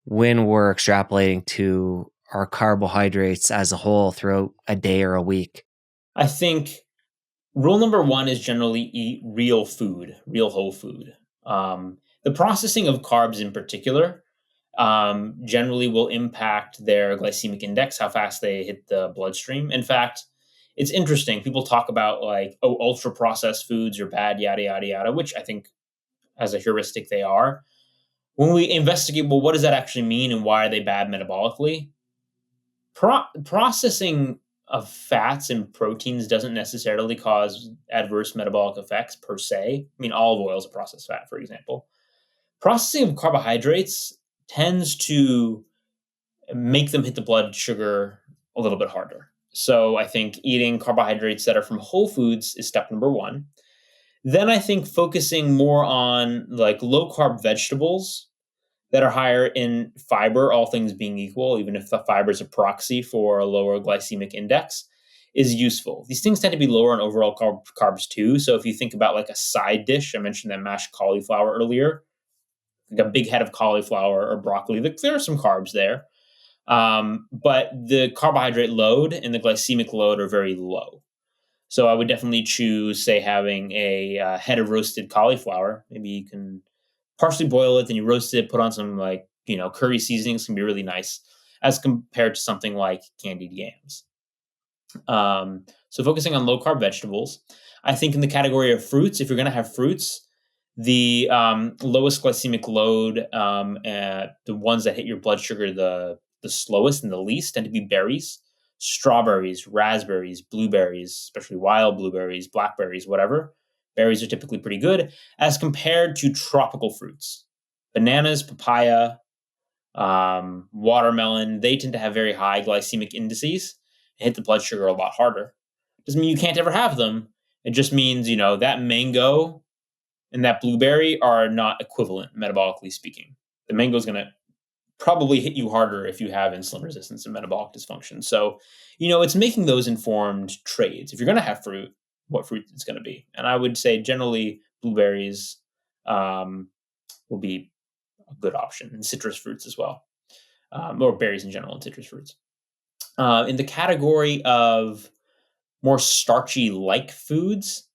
when we're extrapolating to our carbohydrates as a whole throughout a day or a week? I think Rule number one is generally eat real food, real whole food. The processing of carbs in particular generally will impact their glycemic index, how fast they hit the bloodstream. In fact, it's interesting. People talk about like, oh, ultra processed foods are bad, yada, yada, yada, which I think as a heuristic they are. When we investigate, well, what does that actually mean and why are they bad metabolically? Processing of fats and proteins doesn't necessarily cause adverse metabolic effects per se. I mean, olive oil is a processed fat, for example. Processing of carbohydrates tends to make them hit the blood sugar a little bit harder. So I think eating carbohydrates that are from whole foods is step number one. Then I think focusing more on like low carb vegetables that are higher in fiber, all things being equal, even if the fiber is a proxy for a lower glycemic index, is useful. These things tend to be lower in overall carbs too. So if you think about like a side dish, I mentioned that mashed cauliflower earlier, like a big head of cauliflower or broccoli, there are some carbs there. But the carbohydrate load and the glycemic load are very low. So I would definitely choose, say, having a head of roasted cauliflower. Maybe you can partially boil it, then you roast it, put on some like, curry seasonings, can be really nice as compared to something like candied yams. So focusing on low carb vegetables. I think in the category of fruits, if you're going to have fruits, the lowest glycemic load, the ones that hit your blood sugar the slowest and the least tend to be berries, strawberries, raspberries, blueberries, especially wild blueberries, blackberries, whatever. Berries are typically pretty good as compared to tropical fruits. Bananas, papaya, watermelon, they tend to have very high glycemic indices and hit the blood sugar a lot harder. Doesn't mean you can't ever have them. It just means, that mango and that blueberry are not equivalent, metabolically speaking. The mango is going to probably hit you harder if you have insulin resistance and metabolic dysfunction. So, it's making those informed trades. If you're going to have fruit, what fruit it's going to be. And I would say generally blueberries will be a good option, and citrus fruits as well, or berries in general and citrus fruits. In the category of more starchy-like foods,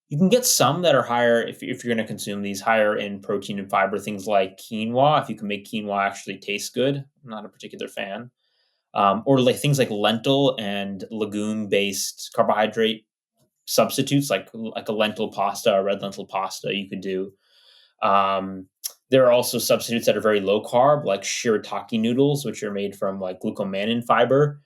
you can get some that are higher if you're going to consume these, higher in protein and fiber, things like quinoa. If you can make quinoa actually taste good, I'm not a particular fan. Or like things like lentil and legume-based carbohydrate substitutes, like a lentil pasta, a red lentil pasta you could do. There are also substitutes that are very low carb, like shirataki noodles, which are made from like glucomannan fiber.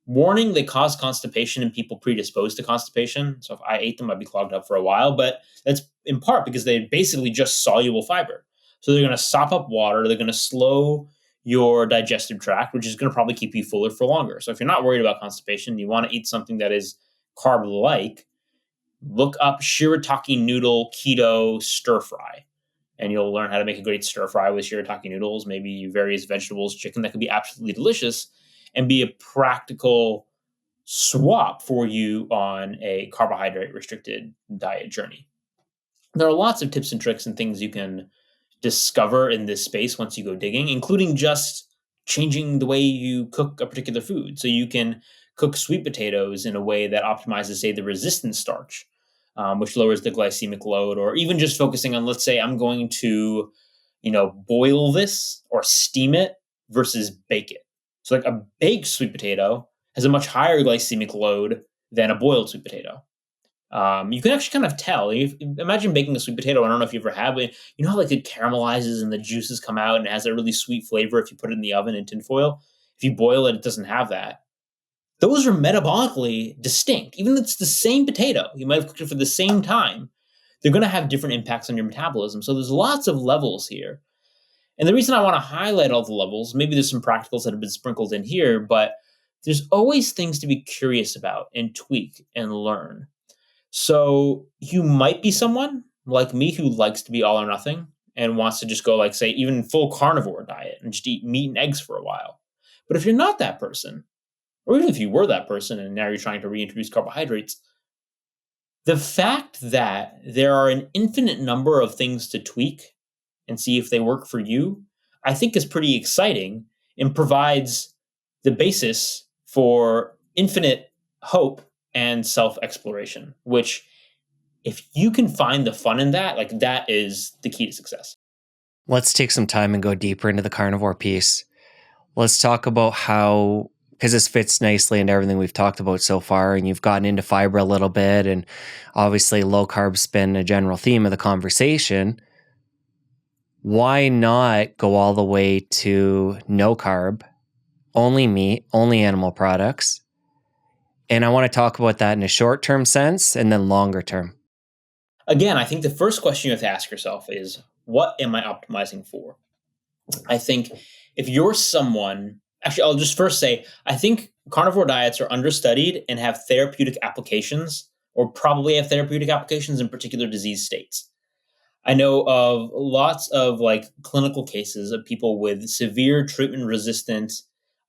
Warning, they cause constipation in people predisposed to constipation. So if I ate them, I'd be clogged up for a while, but that's in part because they're basically just soluble fiber. So they're going to sop up water. They're going to slow your digestive tract, which is going to probably keep you fuller for longer. So if you're not worried about constipation, you want to eat something that is carb-like, look up shirataki noodle keto stir fry, and you'll learn how to make a great stir fry with shirataki noodles, maybe various vegetables, chicken that could be absolutely delicious and be a practical swap for you on a carbohydrate restricted diet journey. There are lots of tips and tricks and things you can discover in this space once you go digging, including just changing the way you cook a particular food. So you can cook sweet potatoes in a way that optimizes, say, the resistant starch, which lowers the glycemic load, or even just focusing on, let's say, I'm going to, boil this or steam it versus bake it. So like a baked sweet potato has a much higher glycemic load than a boiled sweet potato. You can actually kind of tell. Imagine baking a sweet potato. I don't know if you ever have, but you know how like it caramelizes and the juices come out and it has a really sweet flavor if you put it in the oven in tinfoil. If you boil it, it doesn't have that. Those are metabolically distinct. Even if it's the same potato, you might have cooked it for the same time, they're going to have different impacts on your metabolism. So there's lots of levels here. And the reason I want to highlight all the levels, maybe there's some practicals that have been sprinkled in here, but there's always things to be curious about and tweak and learn. So you might be someone like me who likes to be all or nothing and wants to just go like, say, even full carnivore diet and just eat meat and eggs for a while. But if you're not that person, or even if you were that person and now you're trying to reintroduce carbohydrates, the fact that there are an infinite number of things to tweak and see if they work for you, I think is pretty exciting and provides the basis for infinite hope and self-exploration, which if you can find the fun in that, like that is the key to success. Let's take some time and go deeper into the carnivore piece. Let's talk about how, because this fits nicely into everything we've talked about so far, and you've gotten into fiber a little bit, and obviously low carb's been a general theme of the conversation. Why not go all the way to no carb, only meat, only animal products? And I want to talk about that in a short-term sense and then longer term. Again, I think the first question you have to ask yourself is, what am I optimizing for? I think if you're someone, actually, I'll just first say, I think carnivore diets are understudied and have therapeutic applications, or probably have therapeutic applications in particular disease states. I know of lots of like clinical cases of people with severe treatment resistant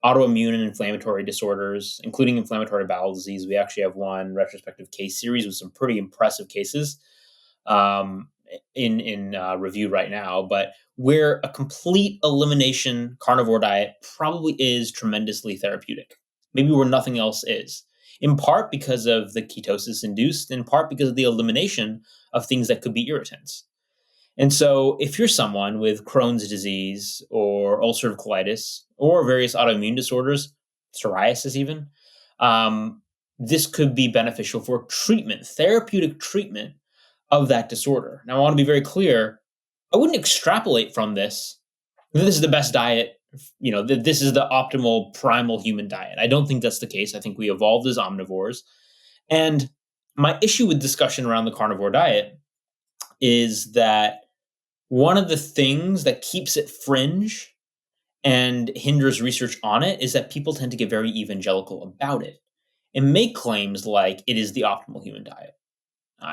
autoimmune and inflammatory disorders, including inflammatory bowel disease. We actually have one retrospective case series with some pretty impressive cases in review right now, but where a complete elimination carnivore diet probably is tremendously therapeutic, maybe where nothing else is, in part because of the ketosis induced, in part because of the elimination of things that could be irritants. And so if you're someone with Crohn's disease or ulcerative colitis or various autoimmune disorders, psoriasis even, this could be beneficial for treatment, therapeutic treatment of that disorder. Now, I want to be very clear. I wouldn't extrapolate from this. This is the best diet, that this is the optimal primal human diet. I don't think that's the case. I think we evolved as omnivores. And my issue with discussion around the carnivore diet is that one of the things that keeps it fringe and hinders research on it is that people tend to get very evangelical about it and make claims like it is the optimal human diet.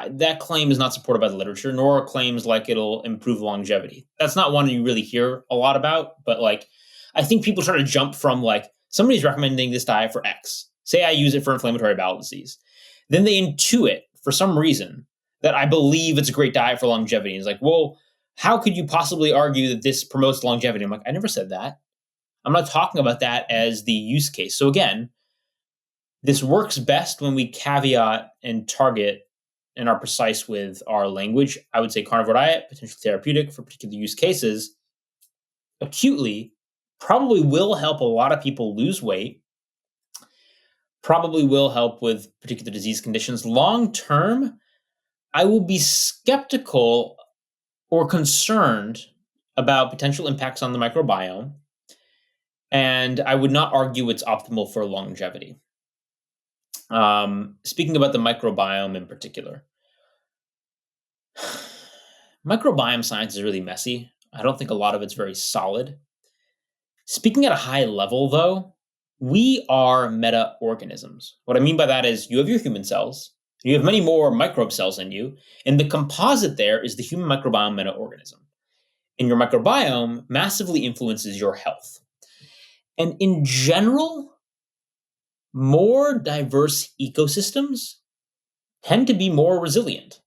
That claim is not supported by the literature, nor claims like it'll improve longevity. That's not one you really hear a lot about, but like, I think people try to jump from like, somebody's recommending this diet for X. Say I use it for inflammatory bowel disease. Then they intuit for some reason that I believe it's a great diet for longevity. It's like, well, how could you possibly argue that this promotes longevity? I'm like, I never said that. I'm not talking about that as the use case. So again, this works best when we caveat and target and are precise with our language. I would say carnivore diet, potentially therapeutic for particular use cases. Acutely, probably will help a lot of people lose weight, probably will help with particular disease conditions. Long term, I will be skeptical or concerned about potential impacts on the microbiome, and I would not argue it's optimal for longevity. Speaking about the microbiome in particular, microbiome science is really messy. I don't think a lot of it's very solid. Speaking at a high level, though, we are meta-organisms. What I mean by that is you have your human cells, you have many more microbe cells in you, and the composite there is the human microbiome meta-organism. And your microbiome massively influences your health. And in general, more diverse ecosystems tend to be more resilient.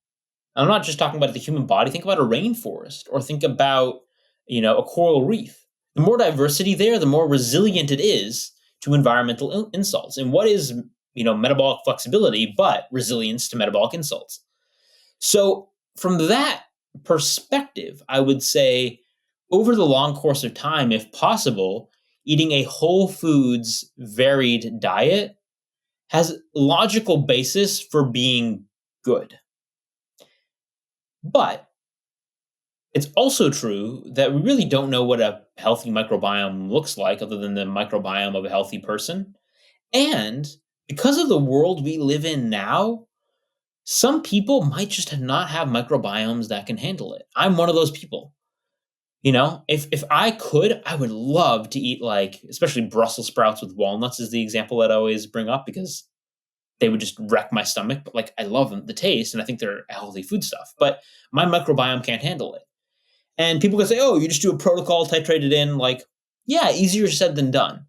I'm not just talking about the human body. Think about a rainforest, or think about, a coral reef. The more diversity there, the more resilient it is to environmental insults. And what is, metabolic flexibility, but resilience to metabolic insults? So from that perspective, I would say over the long course of time, if possible, eating a whole foods varied diet has logical basis for being good. But it's also true that we really don't know what a healthy microbiome looks like other than the microbiome of a healthy person. And because of the world we live in now, some people might just not have microbiomes that can handle it. I'm one of those people. If I could, I would love to eat especially Brussels sprouts with walnuts is the example that I always bring up because they would just wreck my stomach. But I love them, the taste, and I think they're healthy food stuff. But my microbiome can't handle it. And people can say, oh, you just do a protocol, titrate it in. Yeah, easier said than done.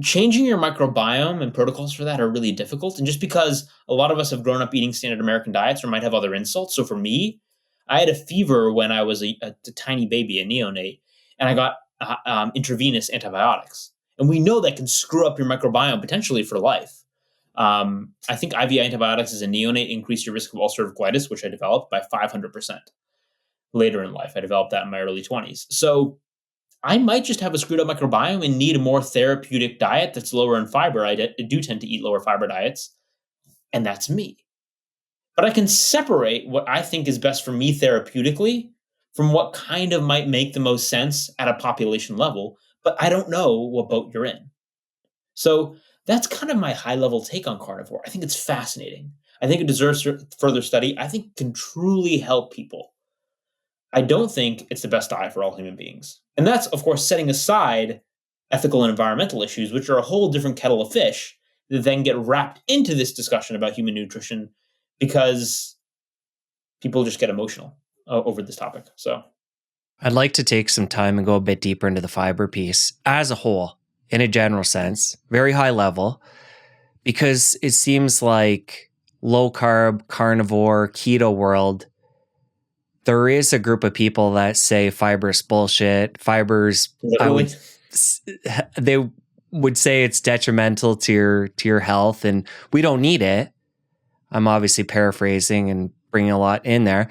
Changing your microbiome and protocols for that are really difficult. And just because a lot of us have grown up eating standard American diets or might have other insults. So for me, I had a fever when I was a tiny baby, a neonate, and I got intravenous antibiotics. And we know that can screw up your microbiome potentially for life. I think IV antibiotics as a neonate increased your risk of ulcerative colitis, which I developed by 500% later in life. I developed that in my early 20s. So I might just have a screwed up microbiome and need a more therapeutic diet that's lower in fiber. I do tend to eat lower fiber diets, and that's me. But I can separate what I think is best for me therapeutically from what kind of might make the most sense at a population level, but I don't know what boat you're in. So that's kind of my high level take on carnivore. I think it's fascinating. I think it deserves further study. I think it can truly help people. I don't think it's the best diet for all human beings. And that's, of course, setting aside ethical and environmental issues, which are a whole different kettle of fish that then get wrapped into this discussion about human nutrition because people just get emotional over this topic. So I'd like to take some time and go a bit deeper into the fiber piece as a whole, in a general sense, very high level, because it seems like low carb, carnivore, keto world, there is a group of people that say fiber's bullshit. Fiber's, they would say it's detrimental to your health, and we don't need it. I'm obviously paraphrasing and bringing a lot in there.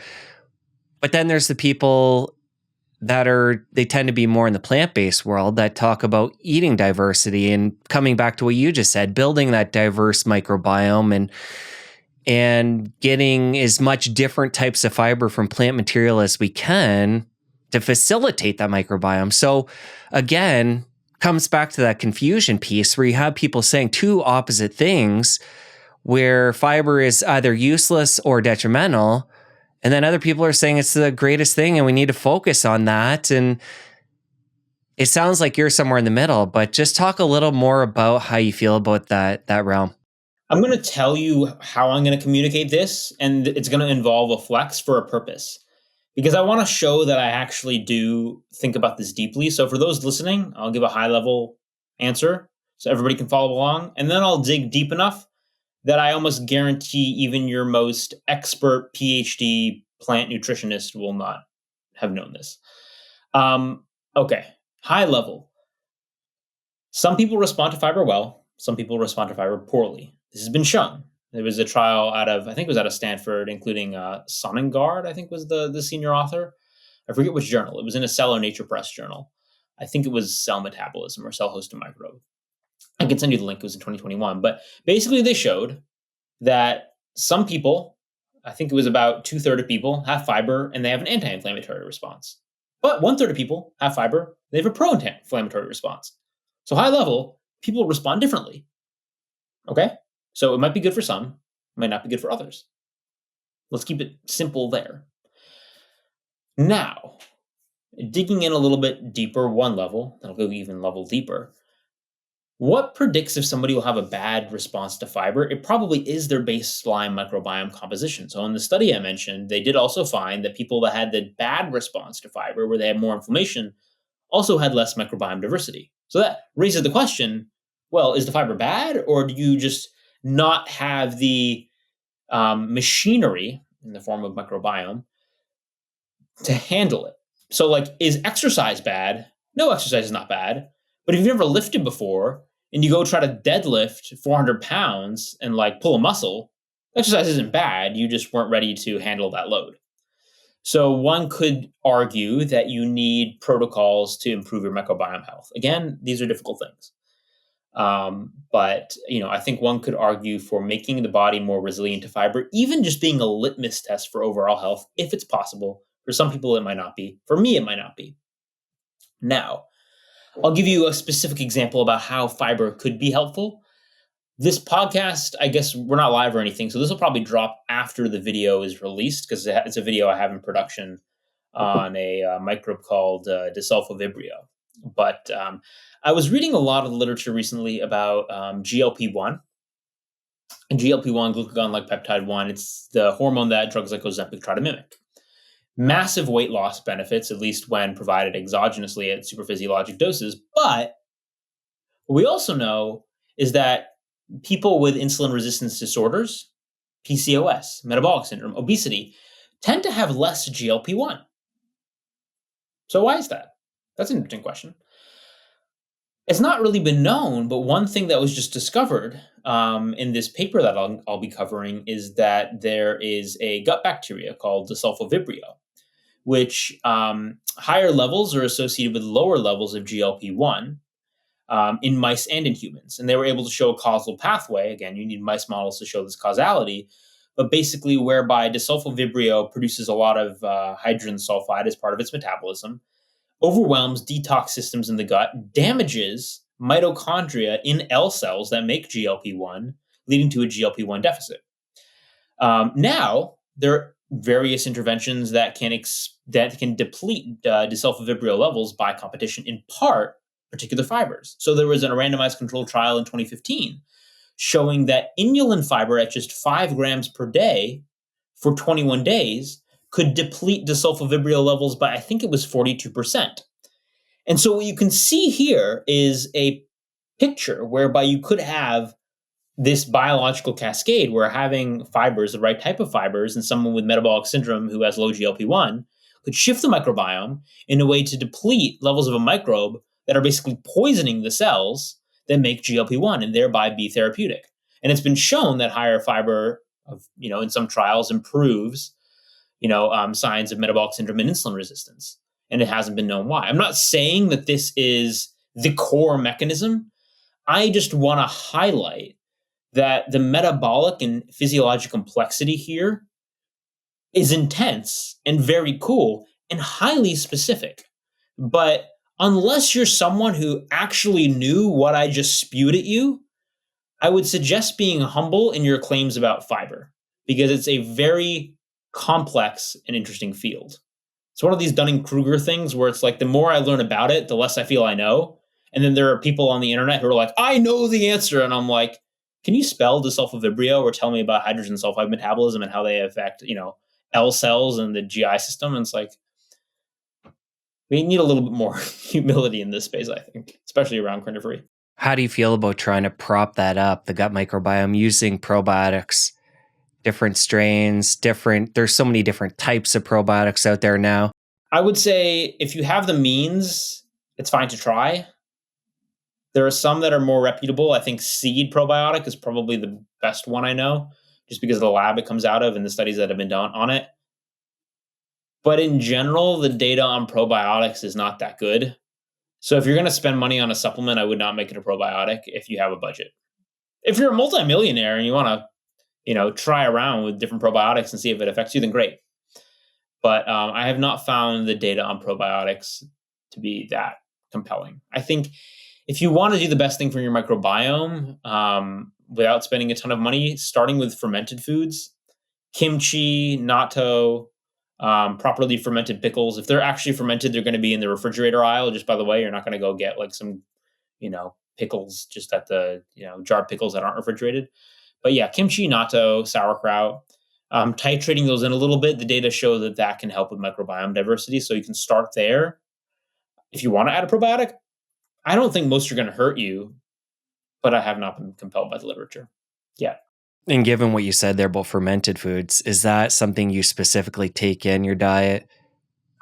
But then there's the people that they tend to be more in the plant-based world that talk about eating diversity and coming back to what you just said, building that diverse microbiome and getting as much different types of fiber from plant material as we can to facilitate that microbiome. So again, comes back to that confusion piece where you have people saying two opposite things, where fiber is either useless or detrimental, and then other people are saying it's the greatest thing and we need to focus on that. And it sounds like you're somewhere in the middle, but just talk a little more about how you feel about that realm. I'm going to tell you how I'm going to communicate this, and it's going to involve a flex for a purpose, because I want to show that I actually do think about this deeply. So for those listening, I'll give a high-level answer so everybody can follow along, and then I'll dig deep enough that I almost guarantee even your most expert PhD plant nutritionist will not have known this. Okay, high level. Some people respond to fiber well. Some people respond to fiber poorly. This has been shown. There was a trial out of Stanford, including Sonnengard, I think was the senior author. I forget which journal. It was in a Cell or Nature Press journal. I think it was Cell Metabolism or Cell Host and Microbe. I can send you the link. It was in 2021. But basically they showed that some people, I think it was about 2/3 of people, have fiber and they have an anti-inflammatory response. But 1/3 of people have fiber, they have a pro-inflammatory response. So high level, people respond differently. Okay? So it might be good for some, it might not be good for others. Let's keep it simple there. Now, digging in a little bit deeper, one level, that'll go even level deeper. What predicts if somebody will have a bad response to fiber? It probably is their baseline microbiome composition. So in the study I mentioned, they did also find that people that had the bad response to fiber, where they had more inflammation, also had less microbiome diversity. So that raises the question, well, is the fiber bad, or do you just not have the machinery in the form of microbiome to handle it? So like, is exercise bad? No, exercise is not bad. But if you've never lifted before and you go try to deadlift 400 pounds and like pull a muscle, exercise isn't bad. You just weren't ready to handle that load. So one could argue that you need protocols to improve your microbiome health. Again, these are difficult things. But I think one could argue for making the body more resilient to fiber, even just being a litmus test for overall health, if it's possible. For some people, it might not be. For me, it might not be. Now, I'll give you a specific example about how fiber could be helpful. This podcast, I guess we're not live or anything, so this will probably drop after the video is released, because it's a video I have in production on a microbe called Desulfovibrio. But I was reading a lot of literature recently about GLP-1. And GLP-1, glucagon-like peptide 1, it's the hormone that drugs like Ozempic try to mimic. Massive weight loss benefits, at least when provided exogenously at supraphysiologic doses. But what we also know is that people with insulin resistance disorders, PCOS, metabolic syndrome, obesity, tend to have less GLP-1. So why is that? That's an interesting question. It's not really been known, but one thing that was just discovered in this paper that I'll be covering is that there is a gut bacteria called Desulfovibrio, which higher levels are associated with lower levels of GLP-1 in mice and in humans. And they were able to show a causal pathway. Again, you need mice models to show this causality, but basically whereby Desulfovibrio produces a lot of hydrogen sulfide as part of its metabolism, overwhelms detox systems in the gut, damages mitochondria in L cells that make GLP-1, leading to a GLP-1 deficit. Now, there are various interventions that can deplete desulfovibrio levels by competition, in part particular fibers. So there was a randomized controlled trial in 2015 showing that inulin fiber at just 5 grams per day for 21 days could deplete desulfovibrio levels by, I think it was 42%. And so what you can see here is a picture whereby you could have this biological cascade where having fibers, the right type of fibers, in someone with metabolic syndrome who has low GLP-1 could shift the microbiome in a way to deplete levels of a microbe that are basically poisoning the cells that make GLP-1 and thereby be therapeutic. And it's been shown that higher fiber, in some trials, improves signs of metabolic syndrome and insulin resistance. And it hasn't been known why. I'm not saying that this is the core mechanism. I just want to highlight that the metabolic and physiologic complexity here is intense and very cool and highly specific. But unless you're someone who actually knew what I just spewed at you, I would suggest being humble in your claims about fiber, because it's a very complex and interesting field. It's one of these Dunning-Kruger things where it's like the more I learn about it, the less I feel I know. And then there are people on the internet who are like, I know the answer. And I'm like, can you spell desulfovibrio or tell me about hydrogen sulfide metabolism and how they affect, L cells and the GI system? And it's like, we need a little bit more humility in this space, I think, especially around carnivore. How do you feel about trying to prop that up, the gut microbiome, using probiotics? Different strains, there's so many different types of probiotics out there now. I would say if you have the means, it's fine to try. There are some that are more reputable. I think seed probiotic is probably the best one I know, just because of the lab it comes out of and the studies that have been done on it. But in general, the data on probiotics is not that good. So if you're going to spend money on a supplement, I would not make it a probiotic if you have a budget. If you're a multimillionaire and you want to try around with different probiotics and see if it affects you, then great. But I have not found the data on probiotics to be that compelling. I think if you want to do the best thing for your microbiome without spending a ton of money, starting with fermented foods, kimchi, natto, properly fermented pickles. If they're actually fermented, they're going to be in the refrigerator aisle. Just by the way, you're not going to go get like some, pickles just at the, jarred pickles that aren't refrigerated. But yeah, kimchi, natto, sauerkraut, titrating those in a little bit. The data show that can help with microbiome diversity. So you can start there. If you want to add a probiotic, I don't think most are going to hurt you, but I have not been compelled by the literature. Yeah. And given what you said there about fermented foods, is that something you specifically take in your diet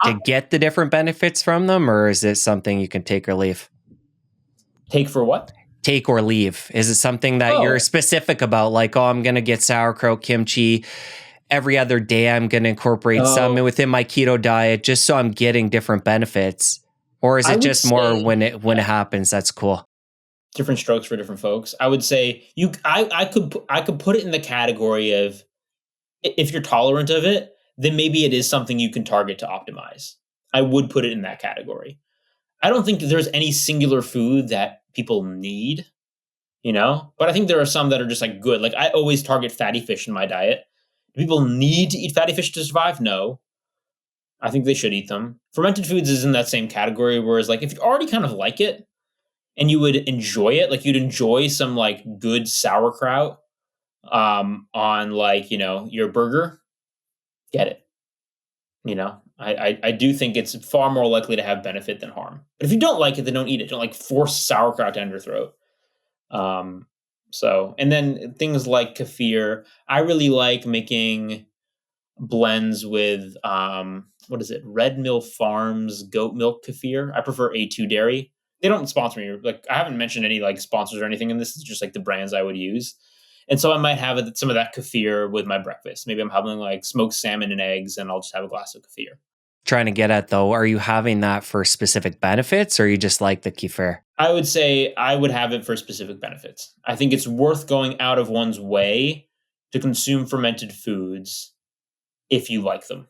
to get the different benefits from them? Or is it something you can take or leave? Take for what? Take or leave? Is it something that you're specific about? Like, I'm going to get sauerkraut, kimchi. Every other day, I'm going to incorporate some within my keto diet just so I'm getting different benefits. Or is it just more when it happens? That's cool. Different strokes for different folks. I would say I could put it in the category of, if you're tolerant of it, then maybe it is something you can target to optimize. I would put it in that category. I don't think there's any singular food that people need, but I think there are some that are just like good. Like I always target fatty fish in my diet. Do people need to eat fatty fish to survive? No. I think they should eat them. Fermented foods is in that same category, whereas like if you already kind of like it and you would enjoy it, like you'd enjoy some like good sauerkraut on like, your burger, get it. I do think it's far more likely to have benefit than harm. But if you don't like it, then don't eat it. Don't like force sauerkraut down your throat. And then things like kefir. I really like making blends with Red Mill Farms goat milk kefir. I prefer A2 dairy. they don't sponsor me. Like, I haven't mentioned any like sponsors or anything in this. It's just like the brands I would use. And so I might have some of that kefir with my breakfast. Maybe I'm having like smoked salmon and eggs, and I'll just have a glass of kefir. Trying to get at though, are you having that for specific benefits or you just like the kefir? I would say I would have it for specific benefits. I think it's worth going out of one's way to consume fermented foods if you like them,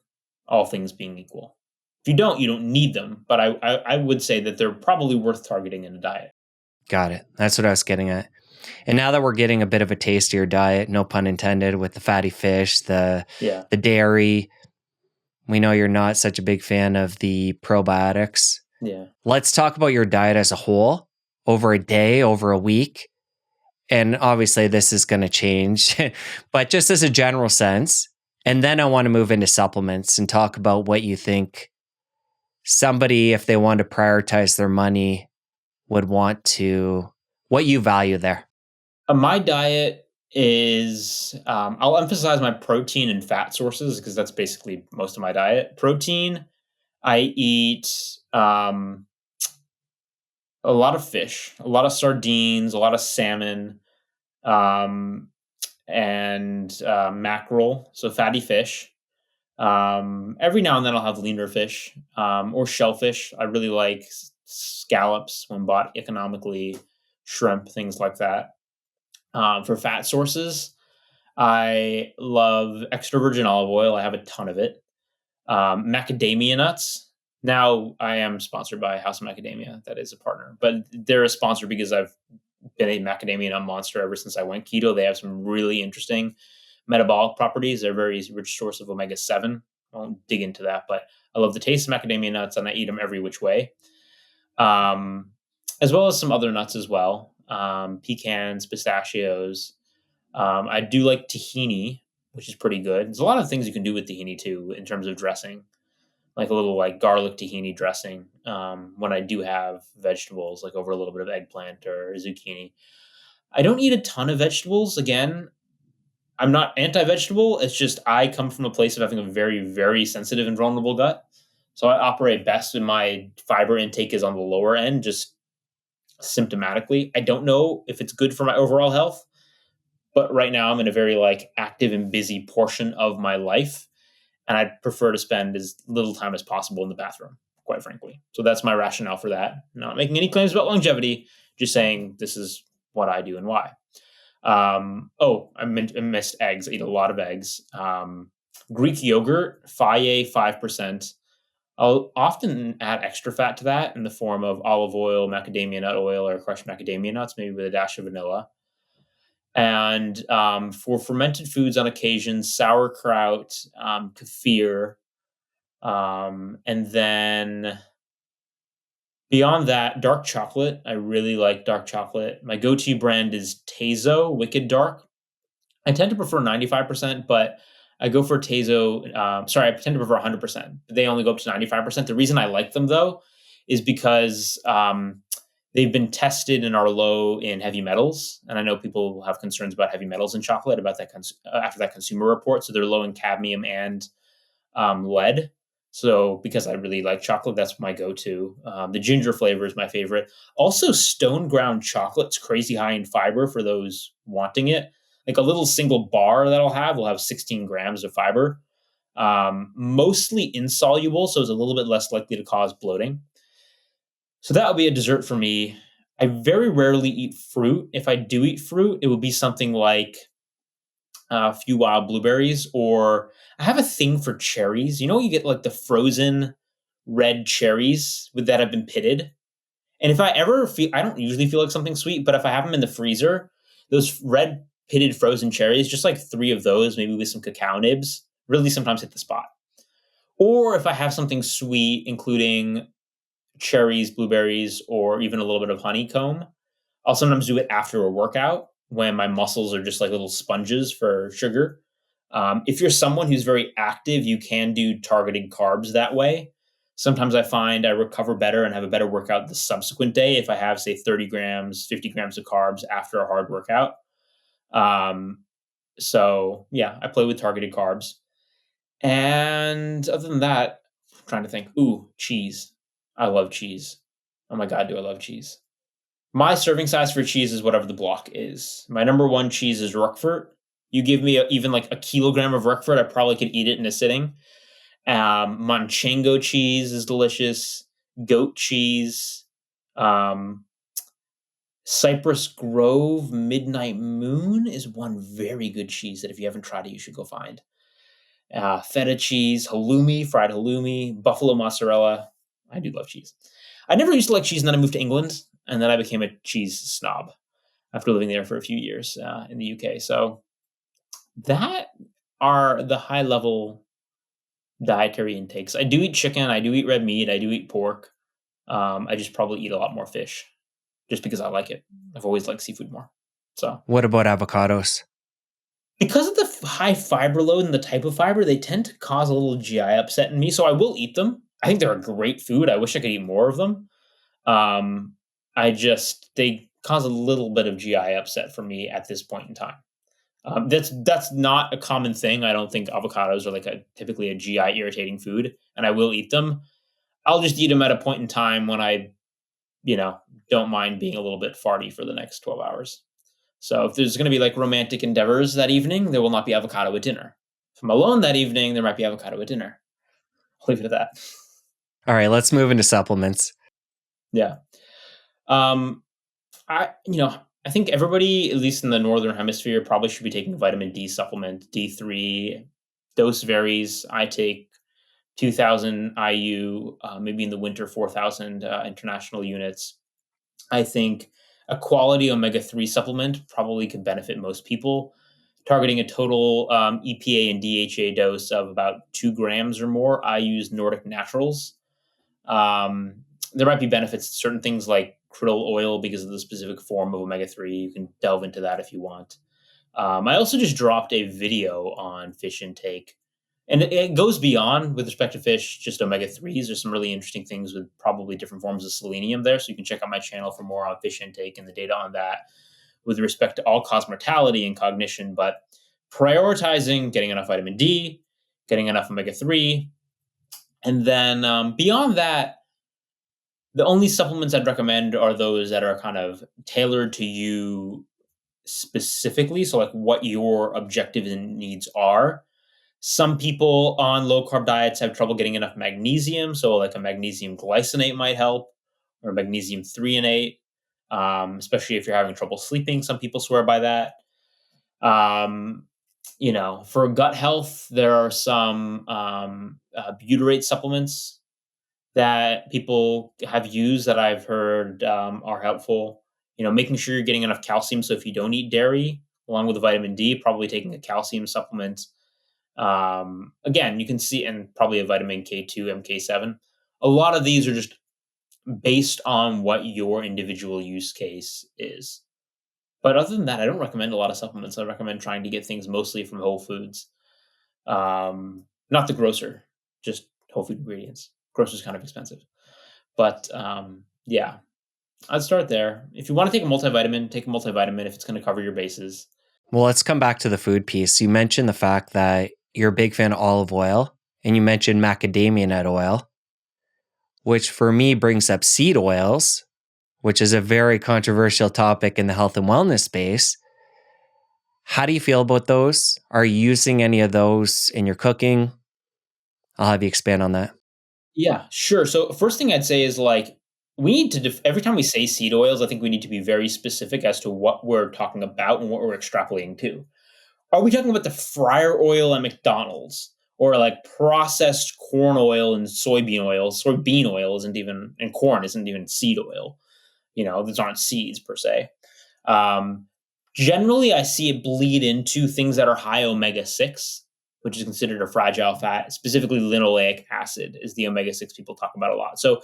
all things being equal. If you don't need them. But I would say that they're probably worth targeting in a diet. Got it. That's what I was getting at. And now that we're getting a bit of a taste of your diet, no pun intended, with the fatty fish, the dairy, we know you're not such a big fan of the probiotics. Yeah. Let's talk about your diet as a whole over a day, over a week. And obviously this is going to change, but just as a general sense. And then I want to move into supplements and talk about what you think somebody, if they want to prioritize their money, would want to, what you value there. My diet is, I'll emphasize my protein and fat sources because that's basically most of my diet. Protein, I eat a lot of fish, a lot of sardines, a lot of salmon, and mackerel, so fatty fish. Every now and then I'll have leaner fish or shellfish. I really like scallops when bought economically, shrimp, things like that. For fat sources, I love extra virgin olive oil. I have a ton of it. Macadamia nuts. Now I am sponsored by House of Macadamia. That is a partner, but they're a sponsor because I've been a macadamia nut monster ever since I went keto. They have some really interesting metabolic properties. They're a very rich source of omega-7. I won't dig into that, but I love the taste of macadamia nuts, and I eat them every which way. As well as some other nuts as well. Pecans, pistachios. I do like tahini, which is pretty good. There's a lot of things you can do with tahini too in terms of dressing, like a little like garlic tahini dressing. When I do have vegetables, like over a little bit of eggplant or zucchini. I don't eat a ton of vegetables. Again, I'm not anti-vegetable. It's just I come from a place of having a very, very sensitive and vulnerable gut. So I operate best when my fiber intake is on the lower end, just symptomatically. I don't know if it's good for my overall health, but right now I'm in a very like active and busy portion of my life, and I'd prefer to spend as little time as possible in the bathroom, quite frankly. So that's my rationale for that. Not making any claims about longevity, just saying this is what I do and why. I missed eggs. I eat a lot of eggs. Greek yogurt, Faye 5%. I'll often add extra fat to that in the form of olive oil, macadamia nut oil, or crushed macadamia nuts, maybe with a dash of vanilla. And for fermented foods on occasion, sauerkraut, kefir, and then beyond that, dark chocolate. I really like dark chocolate. My go-to brand is Tezo Wicked Dark. I tend to prefer 95%, but I go for Tezo. I tend to prefer 100%. They only go up to 95%. The reason I like them, though, is because they've been tested and are low in heavy metals. And I know people have concerns about heavy metals in chocolate about that after that consumer report. So they're low in cadmium and lead. So because I really like chocolate, that's my go-to. The ginger flavor is my favorite. Also, stone ground chocolate's crazy high in fiber for those wanting it. Like a little single bar that I'll have will have 16 grams of fiber. Mostly insoluble, so it's a little bit less likely to cause bloating. So that would be a dessert for me. I very rarely eat fruit. If I do eat fruit, it would be something like a few wild blueberries, or I have a thing for cherries. You know, you get like the frozen red cherries that have been pitted. And if I ever feel, I don't usually feel like something sweet, but if I have them in the freezer, those red pitted frozen cherries, just like 3 of those, maybe with some cacao nibs, really sometimes hit the spot. Or if I have something sweet, including cherries, blueberries, or even a little bit of honeycomb, I'll sometimes do it after a workout when my muscles are just like little sponges for sugar. If you're someone who's very active, you can do targeted carbs that way. Sometimes I find I recover better and have a better workout the subsequent day if I have, say, 30 grams, 50 grams of carbs after a hard workout. So yeah, I play with targeted carbs. And other than that, I'm trying to think. Ooh, cheese. I love cheese. Oh my God, do I love cheese. My serving size for cheese is whatever the block is. My number one cheese is Roquefort. You give me even like a kilogram of Roquefort, I probably could eat it in a sitting. Manchego cheese is delicious. Goat cheese. Um, Cypress Grove Midnight Moon is one very good cheese that if you haven't tried it, you should go find. Feta cheese, halloumi, fried halloumi, buffalo mozzarella. I do love cheese. I never used to like cheese, and then I moved to England, and then I became a cheese snob after living there for a few years in the UK. So that are the high level dietary intakes. I do eat chicken. I do eat red meat. I do eat pork. I just probably eat a lot more fish just because I like it. I've always liked seafood more. So What about avocados? because of the high fiber load and the type of fiber, they tend to cause a little GI upset in me. So I will eat them. I think they're a great food. I wish I could eat more of them. Um, they cause a little bit of GI upset for me at this point in time. That's not a common thing. I don't think avocados are like typically a GI irritating food, and I will eat them. I'll just eat them at a point in time when I, you know, don't mind being a little bit farty for the next 12 hours. So if there's going to be like romantic endeavors that evening, there will not be avocado at dinner. If I'm alone that evening, there might be avocado at dinner. I'll leave it at that. All right, let's move into supplements. Yeah. Um, I think everybody, at least in the northern hemisphere, probably should be taking a vitamin D supplement, D3. Dose varies. I take 2,000 IU, maybe in the winter 4,000 international units. I think a quality omega-3 supplement probably could benefit most people, targeting a total EPA and DHA dose of about 2 grams or more. I use Nordic Naturals. There might be benefits to certain things like krill oil because of the specific form of omega-3. You can delve into that if you want. I also just dropped a video on fish intake, and it goes beyond with respect to fish, just omega-3s. There's some really interesting things with probably different forms of selenium there. So you can check out my channel for more on fish intake and the data on that with respect to all-cause mortality and cognition. But prioritizing getting enough vitamin D, getting enough omega-3, and then beyond that, the only supplements I'd recommend are those that are kind of tailored to you specifically. So, like what your objectives and needs are. Some people on low carb diets have trouble getting enough magnesium. So, like a magnesium glycinate might help, or magnesium threonate, especially if you're having trouble sleeping. Some people swear by that. For gut health, there are some butyrate supplements that people have used that I've heard are helpful. Making sure you're getting enough calcium. So if you don't eat dairy, along with the vitamin D, probably taking a calcium supplement. Again, you can see, and probably a vitamin K2, MK7. A lot of these are just based on what your individual use case is. But other than that, I don't recommend a lot of supplements. I recommend trying to get things mostly from whole foods. Not the grocer, just whole food ingredients. Grocer's kind of expensive. But yeah, I'd start there. If you want to take a multivitamin, take a multivitamin if it's going to cover your bases. Well, let's come back to the food piece. You mentioned the fact that you're a big fan of olive oil, and you mentioned macadamia nut oil, which for me brings up seed oils, which is a very controversial topic in the health and wellness space. How do you feel about those? Are you using any of those in your cooking? I'll have you expand on that. Yeah, sure. So first thing I'd say is like we need to every time we say seed oils, I think we need to be very specific as to what we're talking about and what we're extrapolating to. Are we talking about the fryer oil at McDonald's or like processed corn oil and soybean oil? Soybean oil isn't even, and corn isn't even seed oil. Those aren't seeds per se. Generally, I see it bleed into things that are high omega-6, which is considered a fragile fat. Specifically, linoleic acid is the omega-6 people talk about a lot. So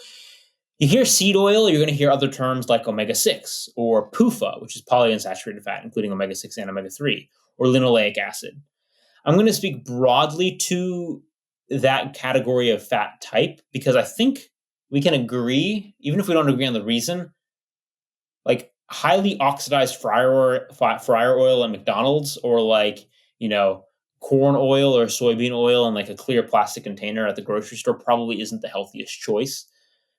you hear seed oil, you're going to hear other terms like omega-6 or PUFA, which is polyunsaturated fat, including omega-6 and omega-3, or linoleic acid. I'm going to speak broadly to that category of fat type because I think we can agree, even if we don't agree on the reason, like highly oxidized fryer oil at McDonald's or like, corn oil or soybean oil in like a clear plastic container at the grocery store probably isn't the healthiest choice.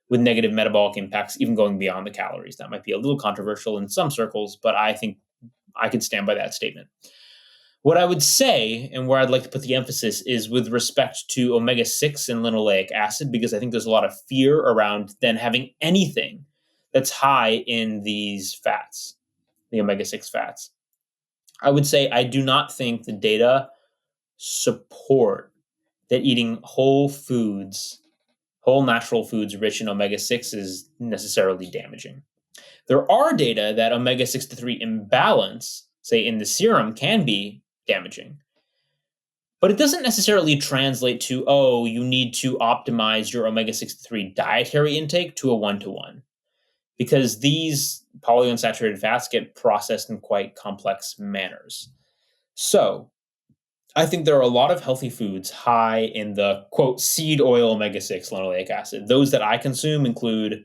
with negative metabolic impacts, even going beyond the calories. That might be a little controversial in some circles, but I think I could stand by that statement. What I would say, and where I'd like to put the emphasis, is with respect to omega-6 and linoleic acid, because I think there's a lot of fear around then having anything that's high in these fats, the omega-6 fats. I would say I do not think the data support that eating whole natural foods rich in omega-6 is necessarily damaging. There are data that omega-6 to 3 imbalance, say in the serum, can be damaging. But it doesn't necessarily translate to, you need to optimize your omega-6 to 3 dietary intake to a 1-to-1. Because these polyunsaturated fats get processed in quite complex manners. So, I think there are a lot of healthy foods high in the, quote, seed oil omega-6 linoleic acid. Those that I consume include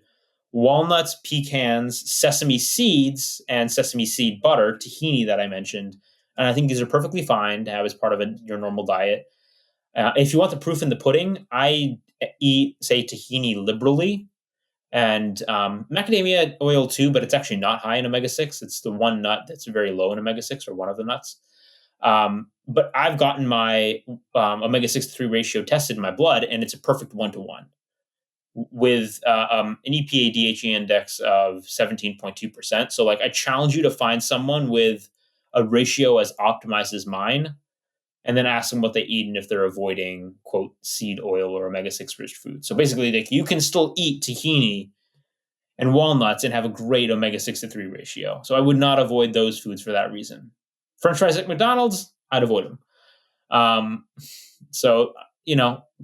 walnuts, pecans, sesame seeds, and sesame seed butter, tahini that I mentioned. And I think these are perfectly fine to have as part of your normal diet. If you want the proof in the pudding, I eat, say, tahini liberally. And macadamia oil too, but it's actually not high in omega-6. It's the one nut that's very low in omega-6, or one of the nuts. But I've gotten my omega-6 to 3 ratio tested in my blood, and it's a perfect 1-to-1 with an EPA DHE index of 17.2%. So I challenge you to find someone with a ratio as optimized as mine, and then ask them what they eat and if they're avoiding, quote, seed oil or omega-6 rich food. So basically, you can still eat tahini and walnuts and have a great omega-6 to 3 ratio. So I would not avoid those foods for that reason. French fries at McDonald's, I'd avoid them. So,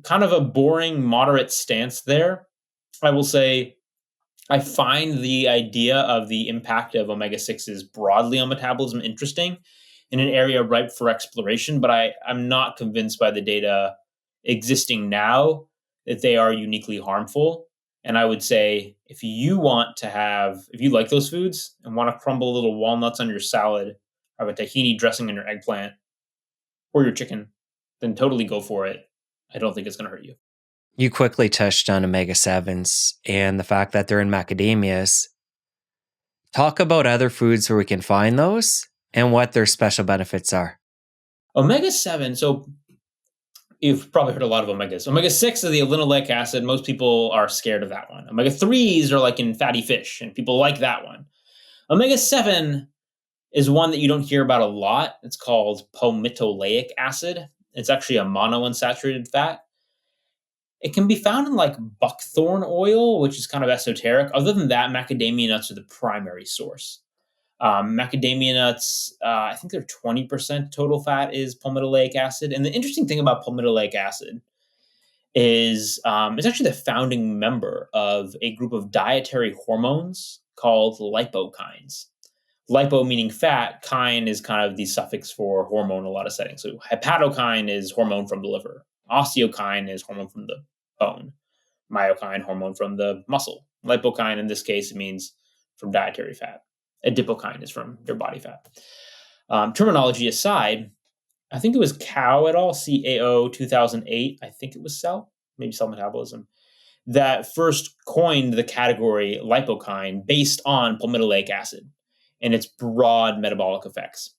kind of a boring, moderate stance there. I will say I find the idea of the impact of omega-6s broadly on metabolism interesting, in an area ripe for exploration, but I'm not convinced by the data existing now that they are uniquely harmful. And I would say if you like those foods and want to crumble little walnuts on your salad, or have a tahini dressing on your eggplant or your chicken, then totally go for it. I don't think it's going to hurt you. You quickly touched on omega-7s and the fact that they're in macadamias. Talk about other foods where we can find those and what their special benefits are. Omega-7, so you've probably heard a lot of omegas. Omega-6 is the linoleic acid. Most people are scared of that one. Omega-3s are like in fatty fish, and people like that one. Omega-7 is one that you don't hear about a lot. It's called palmitoleic acid. It's actually a monounsaturated fat. It can be found in buckthorn oil, which is kind of esoteric. Other than that, macadamia nuts are the primary source. Macadamia nuts, I think they're 20% total fat is palmitoleic acid. And the interesting thing about palmitoleic acid is it's actually the founding member of a group of dietary hormones called lipokines. Lipo meaning fat, kine is kind of the suffix for hormone in a lot of settings. So hepatokine is hormone from the liver. Osteokine is hormone from the bone. Myokine, hormone from the muscle. Lipokine, in this case, means from dietary fat. Adipokine is from your body fat. Terminology aside, I think it was Cao et al., CAO 2008, I think it was Cell, maybe Cell Metabolism, that first coined the category lipokine based on palmitoleic acid and its broad metabolic effects,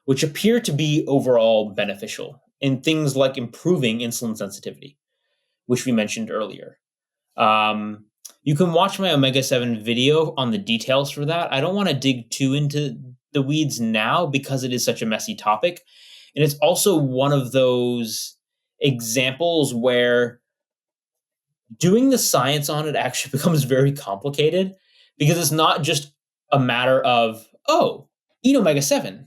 which appear to be overall beneficial in things like improving insulin sensitivity, which we mentioned earlier. You can watch my omega-7 video on the details for that. I don't want to dig too into the weeds now because it is such a messy topic. And it's also one of those examples where doing the science on it actually becomes very complicated, because it's not just a matter of, eat omega-7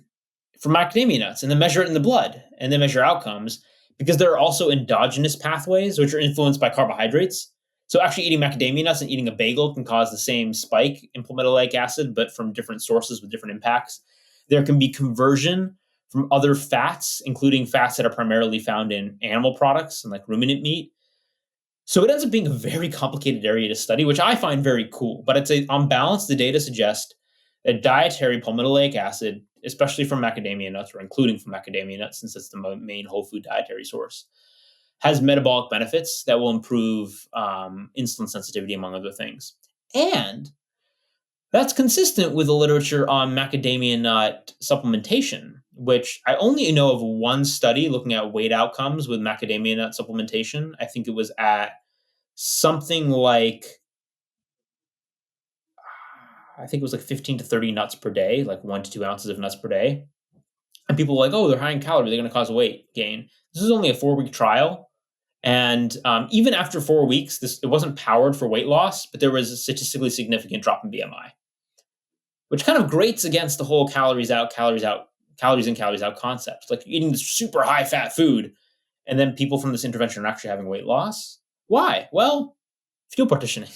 from macadamia nuts and then measure it in the blood and then measure outcomes, because there are also endogenous pathways which are influenced by carbohydrates. So actually eating macadamia nuts and eating a bagel can cause the same spike in palmitoleic acid, but from different sources with different impacts. There can be conversion from other fats, including fats that are primarily found in animal products and like ruminant meat. So it ends up being a very complicated area to study, which I find very cool. But I'd say on balance, the data suggest that dietary palmitoleic acid, especially from macadamia nuts, or including from macadamia nuts, since it's the main whole food dietary source, has metabolic benefits that will improve insulin sensitivity, among other things. And that's consistent with the literature on macadamia nut supplementation, which I only know of one study looking at weight outcomes with macadamia nut supplementation. I think it was at something like, I think it was like 15 to 30 nuts per day, like 1 to 2 ounces of nuts per day. And people were like, oh, they're high in calories, they're going to cause weight gain. This is only a 4-week trial. And even after 4 weeks, it wasn't powered for weight loss, but there was a statistically significant drop in BMI, which kind of grates against the whole calories in, calories out concept. Like eating this super high fat food, and then people from this intervention are actually having weight loss. Why? Well, fuel partitioning.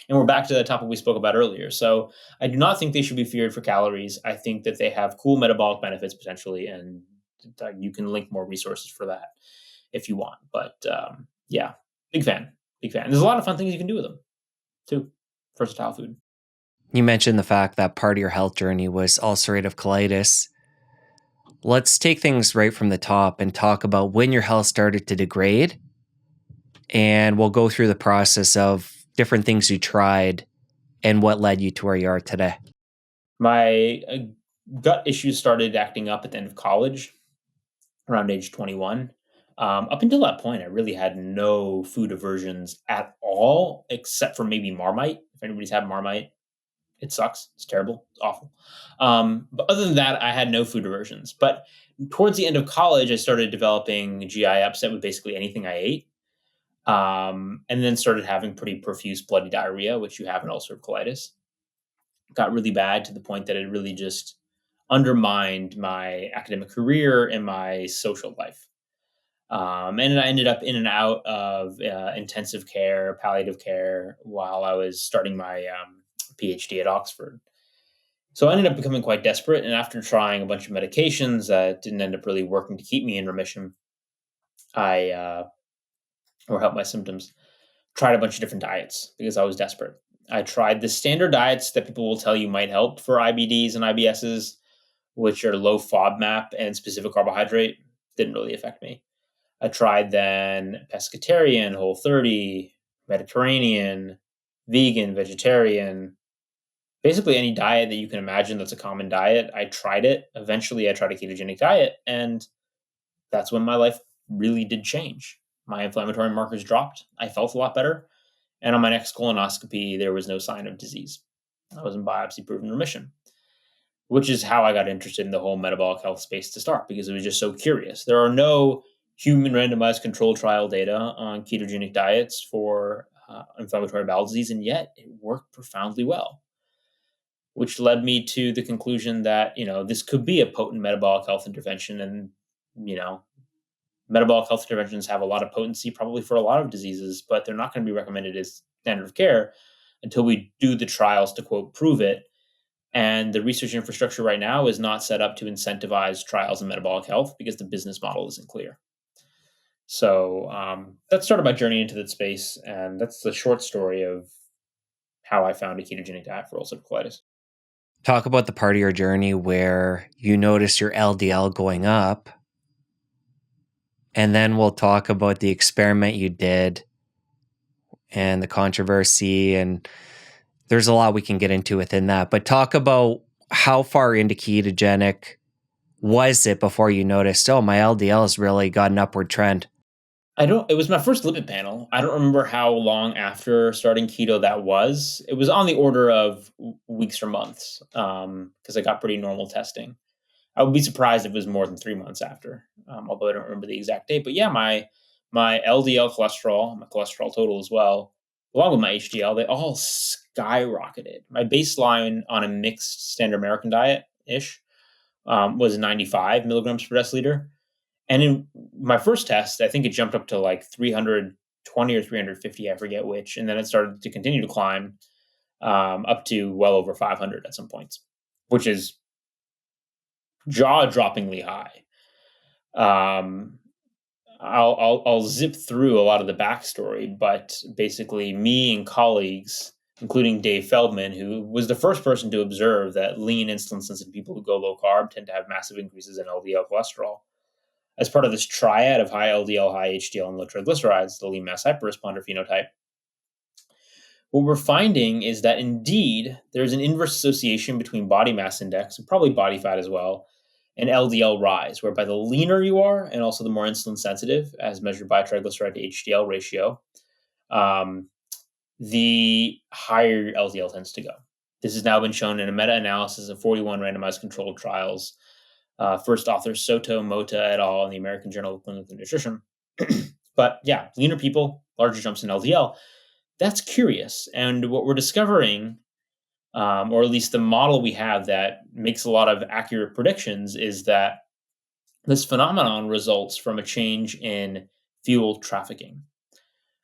And we're back to the topic we spoke about earlier. So I do not think they should be feared for calories. I think that they have cool metabolic benefits potentially, and you can link more resources for that if you want. But yeah, big fan. There's a lot of fun things you can do with them too. Versatile food. You mentioned the fact that part of your health journey was ulcerative colitis. Let's take things right from the top and talk about when your health started to degrade. And we'll go through the process of different things you tried and what led you to where you are today. My gut issues started acting up at the end of college, around age 21. Up until that point, I really had no food aversions at all, except for maybe Marmite. If anybody's had Marmite, it sucks. It's terrible. It's awful. But other than that, I had no food aversions. But towards the end of college, I started developing GI upset with basically anything I ate. And then started having pretty profuse bloody diarrhea, which you have in ulcerative colitis. Got really bad to the point that it really just undermined my academic career and my social life. And I ended up in and out of intensive care, palliative care, while I was starting my PhD at Oxford. So I ended up becoming quite desperate. And after trying a bunch of medications that didn't end up really working to keep me in remission, or help my symptoms, tried a bunch of different diets because I was desperate. I tried the standard diets that people will tell you might help for IBDs and IBSs, which are low FODMAP and specific carbohydrate. Didn't really affect me. I tried then pescatarian, Whole30, Mediterranean, vegan, vegetarian, basically any diet that you can imagine that's a common diet. I tried it. Eventually, I tried a ketogenic diet, and that's when my life really did change. My inflammatory markers dropped. I felt a lot better. And on my next colonoscopy, there was no sign of disease. I was in biopsy-proven remission, which is how I got interested in the whole metabolic health space to start, because it was just so curious. There are no human randomized control trial data on ketogenic diets for inflammatory bowel disease, and yet it worked profoundly well, which led me to the conclusion that, this could be a potent metabolic health intervention. And, metabolic health interventions have a lot of potency probably for a lot of diseases, but they're not going to be recommended as standard of care until we do the trials to, quote, prove it. And the research infrastructure right now is not set up to incentivize trials in metabolic health because the business model isn't clear. So that started my journey into that space. And that's the short story of how I found a ketogenic diet for ulcerative colitis. Talk about the part of your journey where you noticed your LDL going up. And then we'll talk about the experiment you did and the controversy. And there's a lot we can get into within that. But talk about how far into ketogenic was it before you noticed, oh, my LDL has really got an upward trend? It was my first lipid panel. I don't remember how long after starting keto that was. It was on the order of weeks or months, because I got pretty normal testing. I would be surprised if it was more than 3 months after, although I don't remember the exact date. But yeah, my LDL cholesterol, my cholesterol total as well, along with my HDL, they all skyrocketed. My baseline on a mixed standard American diet-ish was 95 milligrams per deciliter. And in my first test, I think it jumped up to like 320 or 350, I forget which. And then it started to continue to climb up to well over 500 at some points, which is jaw-droppingly high. I'll zip through a lot of the backstory, but basically me and colleagues, including Dave Feldman, who was the first person to observe that lean insulin-sensitive people who go low-carb tend to have massive increases in LDL cholesterol. as part of this triad of high LDL, high HDL, and low triglycerides, the lean mass hyperresponder phenotype, what we're finding is that indeed there's an inverse association between body mass index, and probably body fat as well, and LDL rise, whereby the leaner you are and also the more insulin sensitive, as measured by triglyceride to HDL ratio, the higher your LDL tends to go. This has now been shown in a meta-analysis of 41 randomized controlled trials. First author Soto Mota et al. In the American Journal of Clinical Nutrition. But yeah, leaner people, larger jumps in LDL. That's curious. And what we're discovering, or at least the model we have that makes a lot of accurate predictions, is that this phenomenon results from a change in fuel trafficking.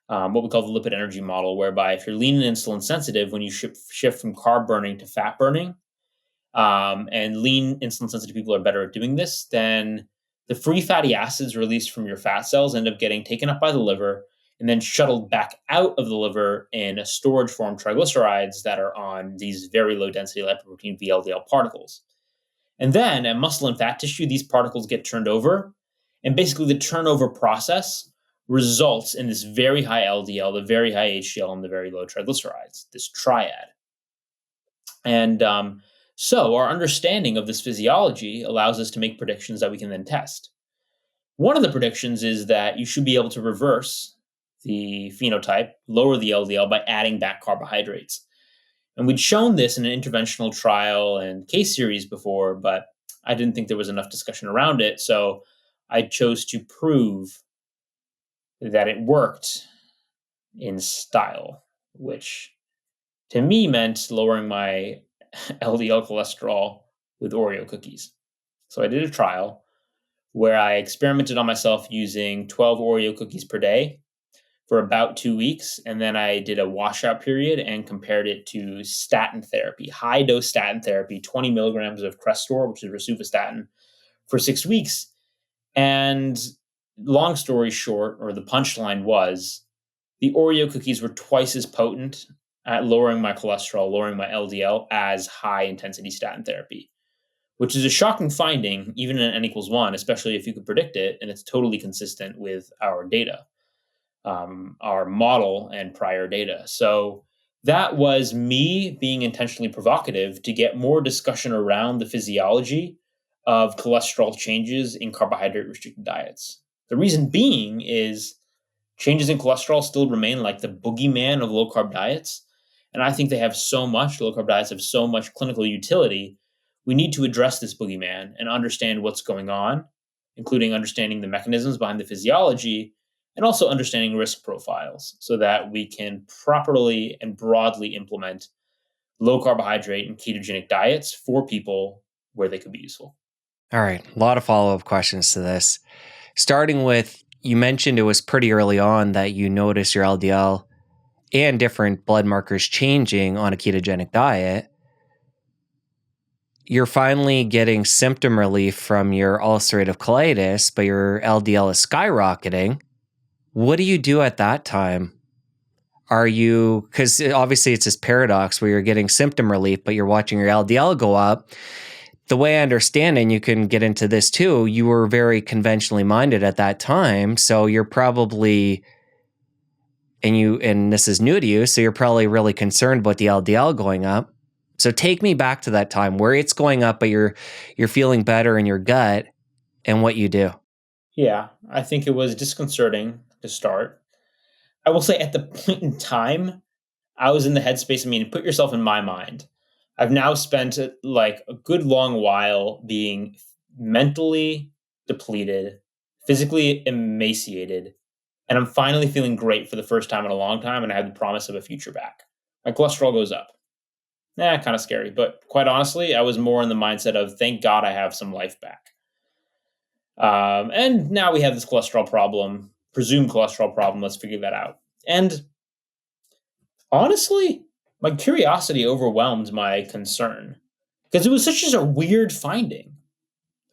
What we call the lipid energy model, whereby if you're lean and insulin sensitive, when you shift from carb burning to fat burning, and lean insulin sensitive people are better at doing this, then the free fatty acids released from your fat cells end up getting taken up by the liver and then shuttled back out of the liver in a storage form triglycerides that are on these very low density lipoprotein VLDL particles. And then at muscle and fat tissue, these particles get turned over. And basically the turnover process results in this very high LDL, the very high HDL, and the very low triglycerides, this triad. And so our understanding of this physiology allows us to make predictions that we can then test. One of the predictions is that you should be able to reverse the phenotype, lower the LDL by adding back carbohydrates. And we'd shown this in an interventional trial and case series before, but I didn't think there was enough discussion around it. So I chose to prove that it worked in style, which to me meant lowering my LDL cholesterol with Oreo cookies. So I did a trial where I experimented on myself using 12 Oreo cookies per day for about 2 weeks. And then I did a washout period and compared it to statin therapy, high dose statin therapy, 20 milligrams of Crestor, which is rosuvastatin, for 6 weeks. And long story short, or the punchline was, the Oreo cookies were twice as potent at lowering my cholesterol, lowering my LDL as high intensity statin therapy, which is a shocking finding, even in N equals 1, especially if you could predict it. And it's totally consistent with our data, our model and prior data. So that was me being intentionally provocative to get more discussion around the physiology of cholesterol changes in carbohydrate restricted diets. The reason being is changes in cholesterol still remain like the boogeyman of low carb diets. And I think they have so much, low carb diets have so much clinical utility. We need to address this boogeyman and understand what's going on, including understanding the mechanisms behind the physiology and also understanding risk profiles so that we can properly and broadly implement low carbohydrate and ketogenic diets for people where they could be useful. All right. A lot of follow-up questions to this. Starting with, you mentioned it was pretty early on that you noticed your LDL and different blood markers changing on a ketogenic diet. You're finally getting symptom relief from your ulcerative colitis, but your LDL is skyrocketing. What do you do at that time? Because obviously it's this paradox where you're getting symptom relief, but you're watching your LDL go up. The way I understand, and you can get into this too, you were very conventionally minded at that time. So you're probably, and this is new to you, so you're probably really concerned about the LDL going up. So take me back to that time where it's going up, but you're feeling better in your gut and what you do. Yeah, I think it was disconcerting to start. I will say at the point in time, I was in the headspace. I mean, put yourself in my mind. I've now spent like a good long while being mentally depleted, physically emaciated, and I'm finally feeling great for the first time in a long time, and I have the promise of a future back. My cholesterol goes up. Kind of scary, but quite honestly, I was more in the mindset of thank God I have some life back. And now we have this cholesterol problem, presumed cholesterol problem. Let's figure that out. And honestly, my curiosity overwhelmed my concern because it was such a weird finding.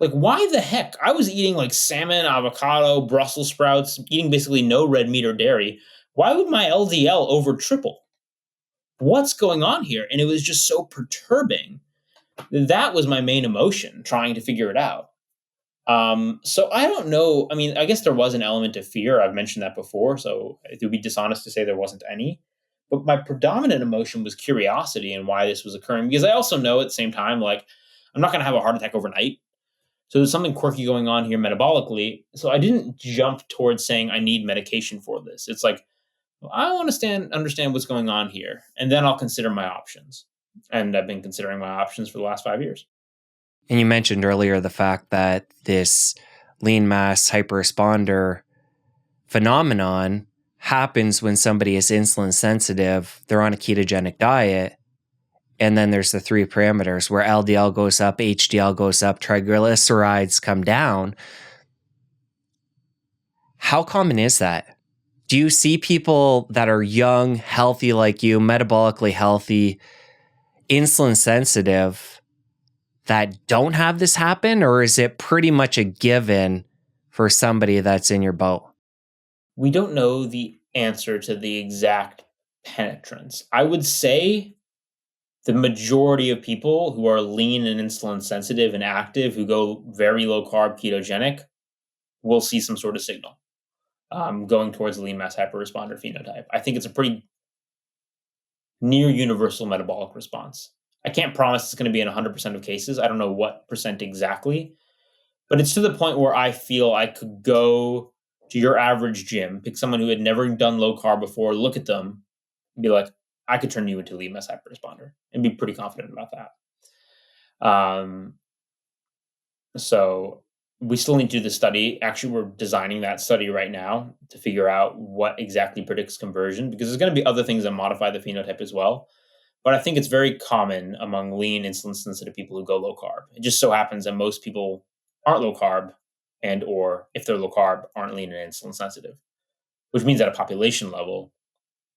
Like, why the heck? I was eating like salmon, avocado, Brussels sprouts, eating basically no red meat or dairy. Why would my LDL over triple? What's going on here? And it was just so perturbing. That was my main emotion, trying to figure it out. So I don't know. I mean, I guess there was an element of fear. I've mentioned that before. So it would be dishonest to say there wasn't any. But my predominant emotion was curiosity and why this was occurring. Because I also know at the same time, like, I'm not going to have a heart attack overnight. So there's something quirky going on here metabolically. So I didn't jump towards saying I need medication for this. It's like, well, I want to understand what's going on here, and then I'll consider my options. And I've been considering my options for the last 5 years. And you mentioned earlier the fact that this lean mass hyperresponder phenomenon happens when somebody is insulin sensitive, they're on a ketogenic diet, and then there's the three parameters where LDL goes up, HDL goes up, triglycerides come down. How common is that? Do you see people that are young, healthy like you, metabolically healthy, insulin sensitive, that don't have this happen? Or is it pretty much a given for somebody that's in your boat? We don't know the answer to the exact penetrance. I would say the majority of people who are lean and insulin sensitive and active, who go very low carb ketogenic, will see some sort of signal going towards the lean mass hyperresponder phenotype. I think it's a pretty near universal metabolic response. I can't promise it's going to be in 100% of cases. I don't know what percent exactly, but it's to the point where I feel I could go to your average gym, pick someone who had never done low carb before, look at them, and be like, I could turn you into a lean mass hyperresponder, and be pretty confident about that. So we still need to do the study. Actually, we're designing that study right now to figure out what exactly predicts conversion, because there's going to be other things that modify the phenotype as well. But I think it's very common among lean insulin sensitive people who go low carb. It just so happens that most people aren't low carb, and or if they're low carb, aren't lean and insulin sensitive, which means at a population level,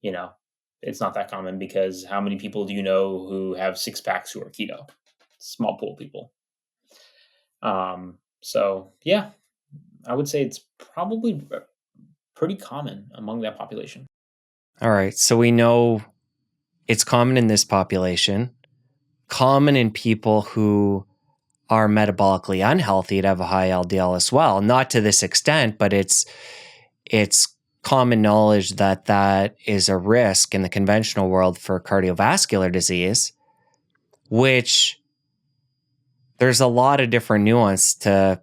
you know, it's not that common, because how many people do you know who have six packs who are keto? Small pool of people. So yeah, I would say it's probably pretty common among that population. All right. So we know it's common in this population, common in people who are metabolically unhealthy to have a high LDL as well. Not to this extent, but it's common knowledge that that is a risk in the conventional world for cardiovascular disease, which there's a lot of different nuance to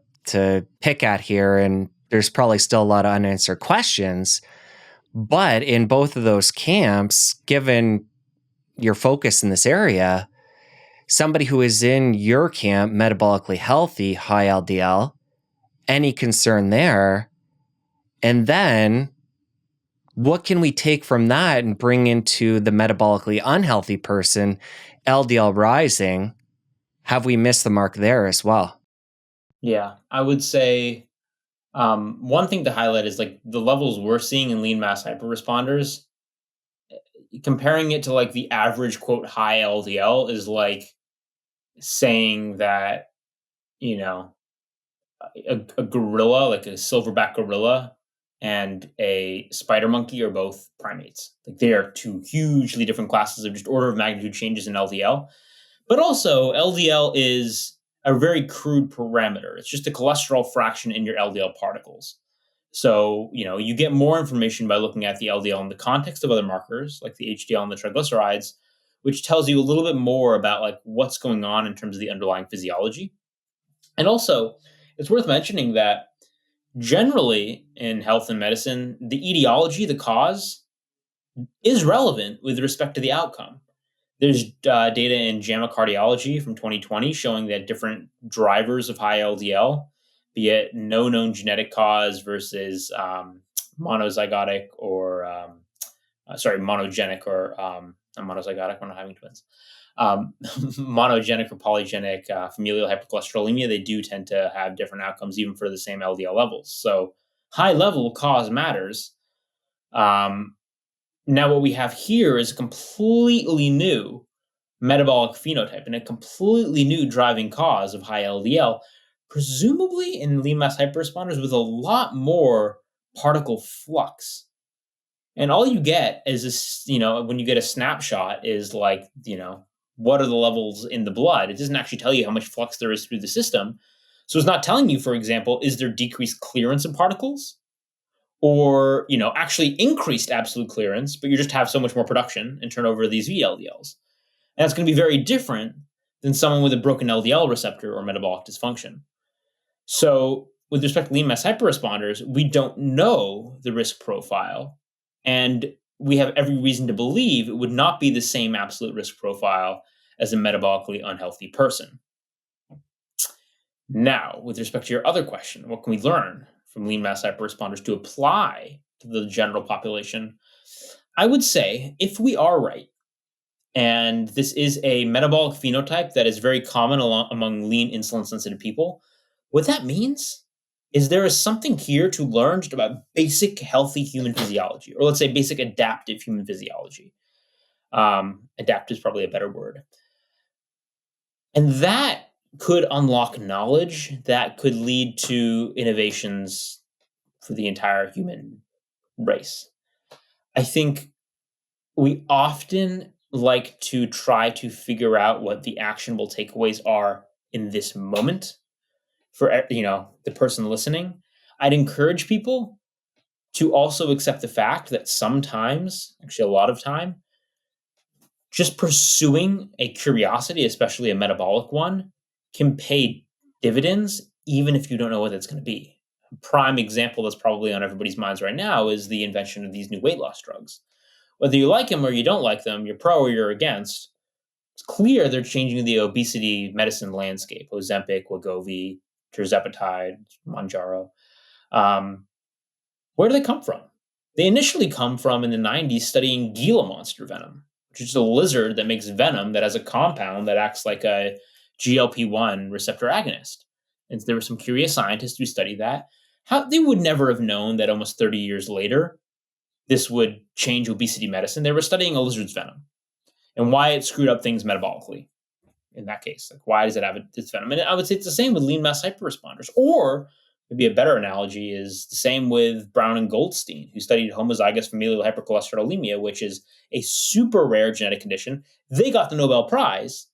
pick at here, and there's probably still a lot of unanswered questions. But in both of those camps, given your focus in this area, somebody who is in your camp, metabolically healthy, high LDL, any concern there? And then what can we take from that and bring into the metabolically unhealthy person, LDL rising? Have we missed the mark there as well? Yeah, I would say one thing to highlight is like the levels we're seeing in lean mass hyperresponders. Comparing it to like the average quote high LDL is like saying that, you know, a gorilla, like a silverback gorilla, and a spider monkey are both primates. Like they are two hugely different classes of just order of magnitude changes in LDL. But also, LDL is a very crude parameter. It's just a cholesterol fraction in your LDL particles. So, you know, you get more information by looking at the LDL in the context of other markers like the HDL and the triglycerides, which tells you a little bit more about like what's going on in terms of the underlying physiology. And also, it's worth mentioning that generally in health and medicine, the etiology, the cause, is relevant with respect to the outcome. There's data in JAMA Cardiology from 2020 showing that different drivers of high LDL, be it no known genetic cause versus monozygotic or monogenic or not monozygotic, we're not having twins. Monogenic or polygenic familial hypercholesterolemia, they do tend to have different outcomes even for the same LDL levels. So high level cause matters. Now, what we have here is a completely new metabolic phenotype and a completely new driving cause of high LDL, presumably in lean mass hyperresponders with a lot more particle flux. And all you get is this, you know, when you get a snapshot is like, you know, what are the levels in the blood? It doesn't actually tell you how much flux there is through the system. So it's not telling you, for example, is there decreased clearance of particles or, actually increased absolute clearance, but you just have so much more production and turnover of these VLDLs. And that's going to be very different than someone with a broken LDL receptor or metabolic dysfunction. So with respect to lean mass hyperresponders, we don't know the risk profile. And we have every reason to believe it would not be the same absolute risk profile as a metabolically unhealthy person. Now, with respect to your other question, what can we learn from lean mass hyperresponders to apply to the general population? I would say if we are right, and this is a metabolic phenotype that is very common among lean insulin sensitive people, what that means is there is something here to learn just about basic healthy human physiology, or let's say basic adaptive human physiology. Adaptive is probably a better word. And that could unlock knowledge that could lead to innovations for the entire human race. I think we often like to try to figure out what the actionable takeaways are in this moment for the person listening. I'd encourage people to also accept the fact that sometimes, actually a lot of time, just pursuing a curiosity, especially a metabolic one, can pay dividends even if you don't know what that's going to be. A prime example that's probably on everybody's minds right now is the invention of these new weight loss drugs. Whether you like them or you don't like them, you're pro or you're against, it's clear they're changing the obesity medicine landscape. Ozempic, Wegovy, tirzepatide, Mounjaro. Where do they come from? They initially come from in the 90s studying Gila monster venom, which is a lizard that makes venom that has a compound that acts like a GLP-1 receptor agonist. And there were some curious scientists who studied that. How they would never have known that almost 30 years later, this would change obesity medicine. They were studying a lizard's venom and why it screwed up things metabolically. In that case, like why does it have its venom? And I would say it's the same with lean mass hyperresponders. Or maybe a better analogy is the same with Brown and Goldstein, who studied homozygous familial hypercholesterolemia, which is a super rare genetic condition. They got the Nobel Prize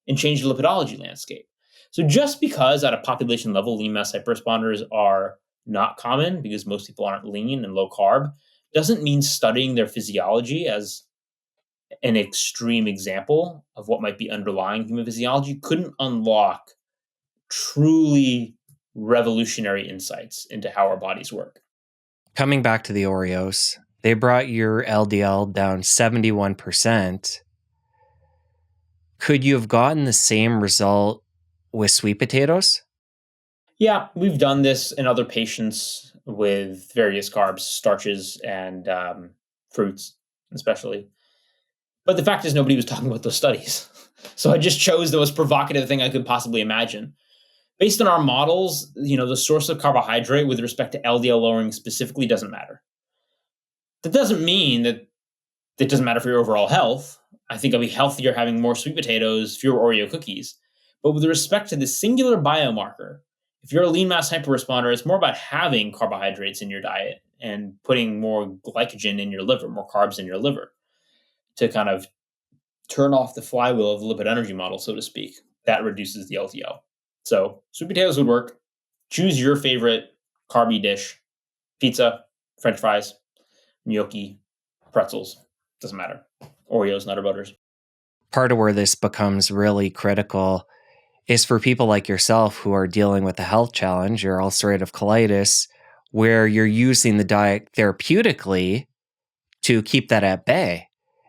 and changed the lipidology landscape. So just because at a population level, lean mass hyperresponders are not common because most people aren't lean and low carb, doesn't mean studying their physiology as an extreme example of what might be underlying human physiology couldn't unlock truly revolutionary insights into how our bodies work. Coming back to the Oreos, they brought your LDL down 71%. Could you have gotten the same result with sweet potatoes? Yeah, we've done this in other patients with various carbs, starches, and fruits, especially. But the fact is, nobody was talking about those studies. So I just chose the most provocative thing I could possibly imagine. Based on our models, the source of carbohydrate with respect to LDL lowering specifically doesn't matter. That doesn't mean that it doesn't matter for your overall health. I think I'll be healthier having more sweet potatoes, fewer Oreo cookies. But with respect to the singular biomarker, if you're a lean mass hyperresponder, it's more about having carbohydrates in your diet and putting more glycogen in your liver, more carbs in your liver, to kind of turn off the flywheel of the lipid energy model, so to speak. That reduces the LDL. So sweet potatoes would work. Choose your favorite carby dish. Pizza, French fries, gnocchi, pretzels. Doesn't matter. Oreos, Nutter Butters. Part of where this becomes really critical is for people like yourself who are dealing with a health challenge or ulcerative colitis, where you're using the diet therapeutically to keep that at bay.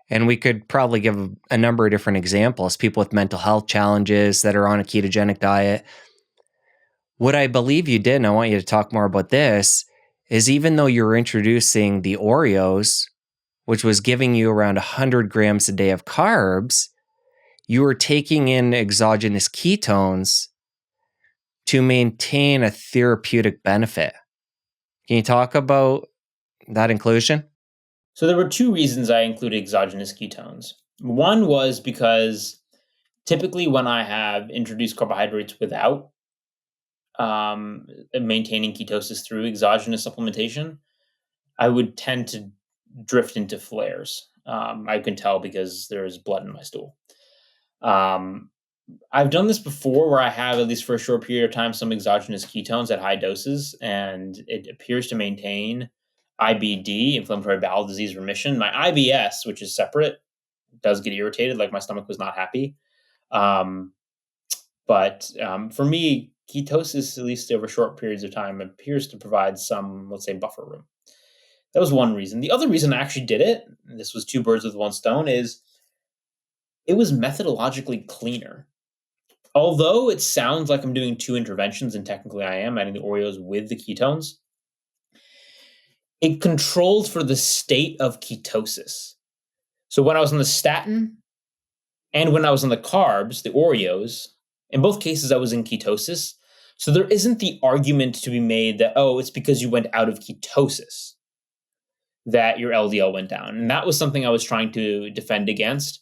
And we could probably give a number of different examples, people with mental health challenges that are on a ketogenic diet. What I believe you did, and I want you to talk more about this, is even though you're introducing the Oreos, which was giving you around 100 grams a day of carbs, you were taking in exogenous ketones to maintain a therapeutic benefit. Can you talk about that inclusion? So there were two reasons I included exogenous ketones. One was because typically when I have introduced carbohydrates without maintaining ketosis through exogenous supplementation, I would tend to drift into flares. I can tell because there is blood in my stool. I've done this before where I have, at least for a short period of time, some exogenous ketones at high doses, and it appears to maintain IBD, inflammatory bowel disease remission. My IBS, which is separate, does get irritated, like my stomach was not happy. Um, but for me, ketosis, at least over short periods of time, appears to provide some, let's say, buffer room. That was one reason. The other reason I actually did it, and this was two birds with one stone, is it was methodologically cleaner. Although it sounds like I'm doing two interventions, and technically I am adding the Oreos with the ketones, it controlled for the state of ketosis. So when I was on the statin and when I was on the carbs, the Oreos, in both cases I was in ketosis. So there isn't the argument to be made that, oh, it's because you went out of ketosis that your LDL went down. And that was something I was trying to defend against.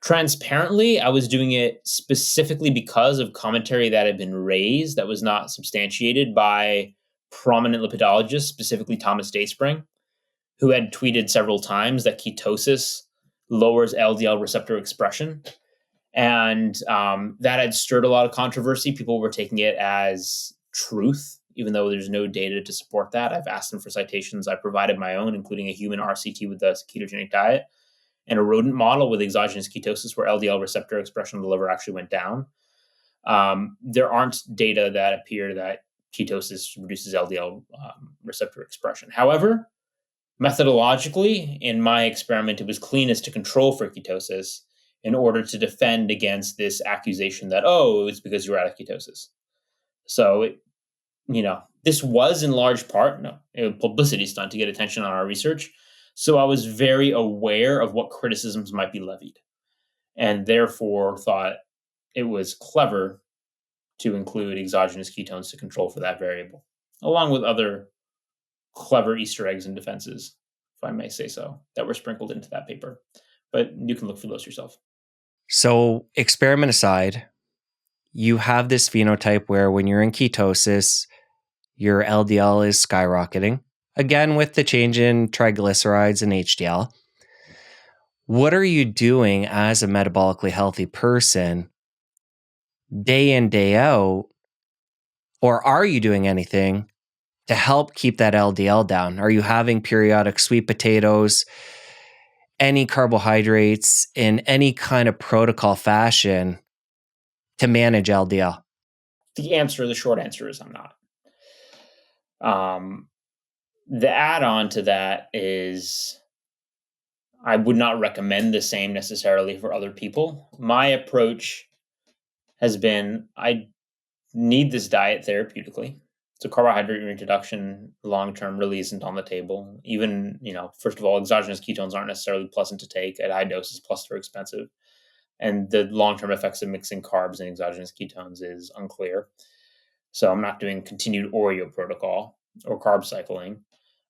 Transparently, I was doing it specifically because of commentary that had been raised that was not substantiated by prominent lipidologists, specifically Thomas Dayspring, who had tweeted several times that ketosis lowers LDL receptor expression. And that had stirred a lot of controversy. People were taking it as truth, even though there's no data to support that. I've asked them for citations. I provided my own, including a human RCT with the ketogenic diet and a rodent model with exogenous ketosis where LDL receptor expression of the liver actually went down. There aren't data that appear that ketosis reduces LDL receptor expression. However, methodologically, in my experiment, it was cleanest to control for ketosis in order to defend against this accusation that, oh, it's because you're out of ketosis. So, this was in large part a publicity stunt to get attention on our research. So I was very aware of what criticisms might be levied, and therefore thought it was clever to include exogenous ketones to control for that variable, along with other clever Easter eggs and defenses, if I may say so, that were sprinkled into that paper. But you can look for those yourself. So, experiment aside, you have this phenotype where when you're in ketosis, your LDL is skyrocketing. Again, with the change in triglycerides and HDL. What are you doing as a metabolically healthy person day in, day out? Or are you doing anything to help keep that LDL down? Are you having periodic sweet potatoes, any carbohydrates in any kind of protocol fashion to manage LDL? The short answer is I'm not. The add-on to that is I would not recommend the same necessarily for other people. My approach has been I need this diet therapeutically. So carbohydrate reintroduction long-term really isn't on the table. Even, first of all, exogenous ketones aren't necessarily pleasant to take at high doses, plus they're expensive. And the long-term effects of mixing carbs and exogenous ketones is unclear. So I'm not doing continued Oreo protocol or carb cycling.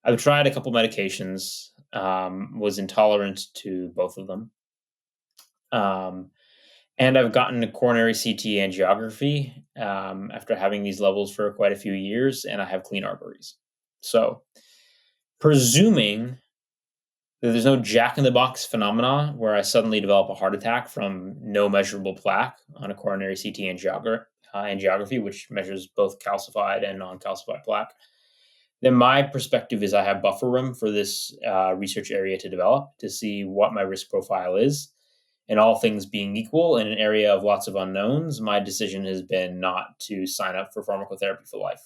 I've tried a couple medications, was intolerant to both of them. And I've gotten a coronary CT angiography after having these levels for quite a few years, and I have clean arteries. So presuming that there's no jack-in-the-box phenomena where I suddenly develop a heart attack from no measurable plaque on a coronary CT angiography, which measures both calcified and non-calcified plaque, then my perspective is I have buffer room for this research area to develop to see what my risk profile is. And all things being equal in an area of lots of unknowns, my decision has been not to sign up for pharmacotherapy for life.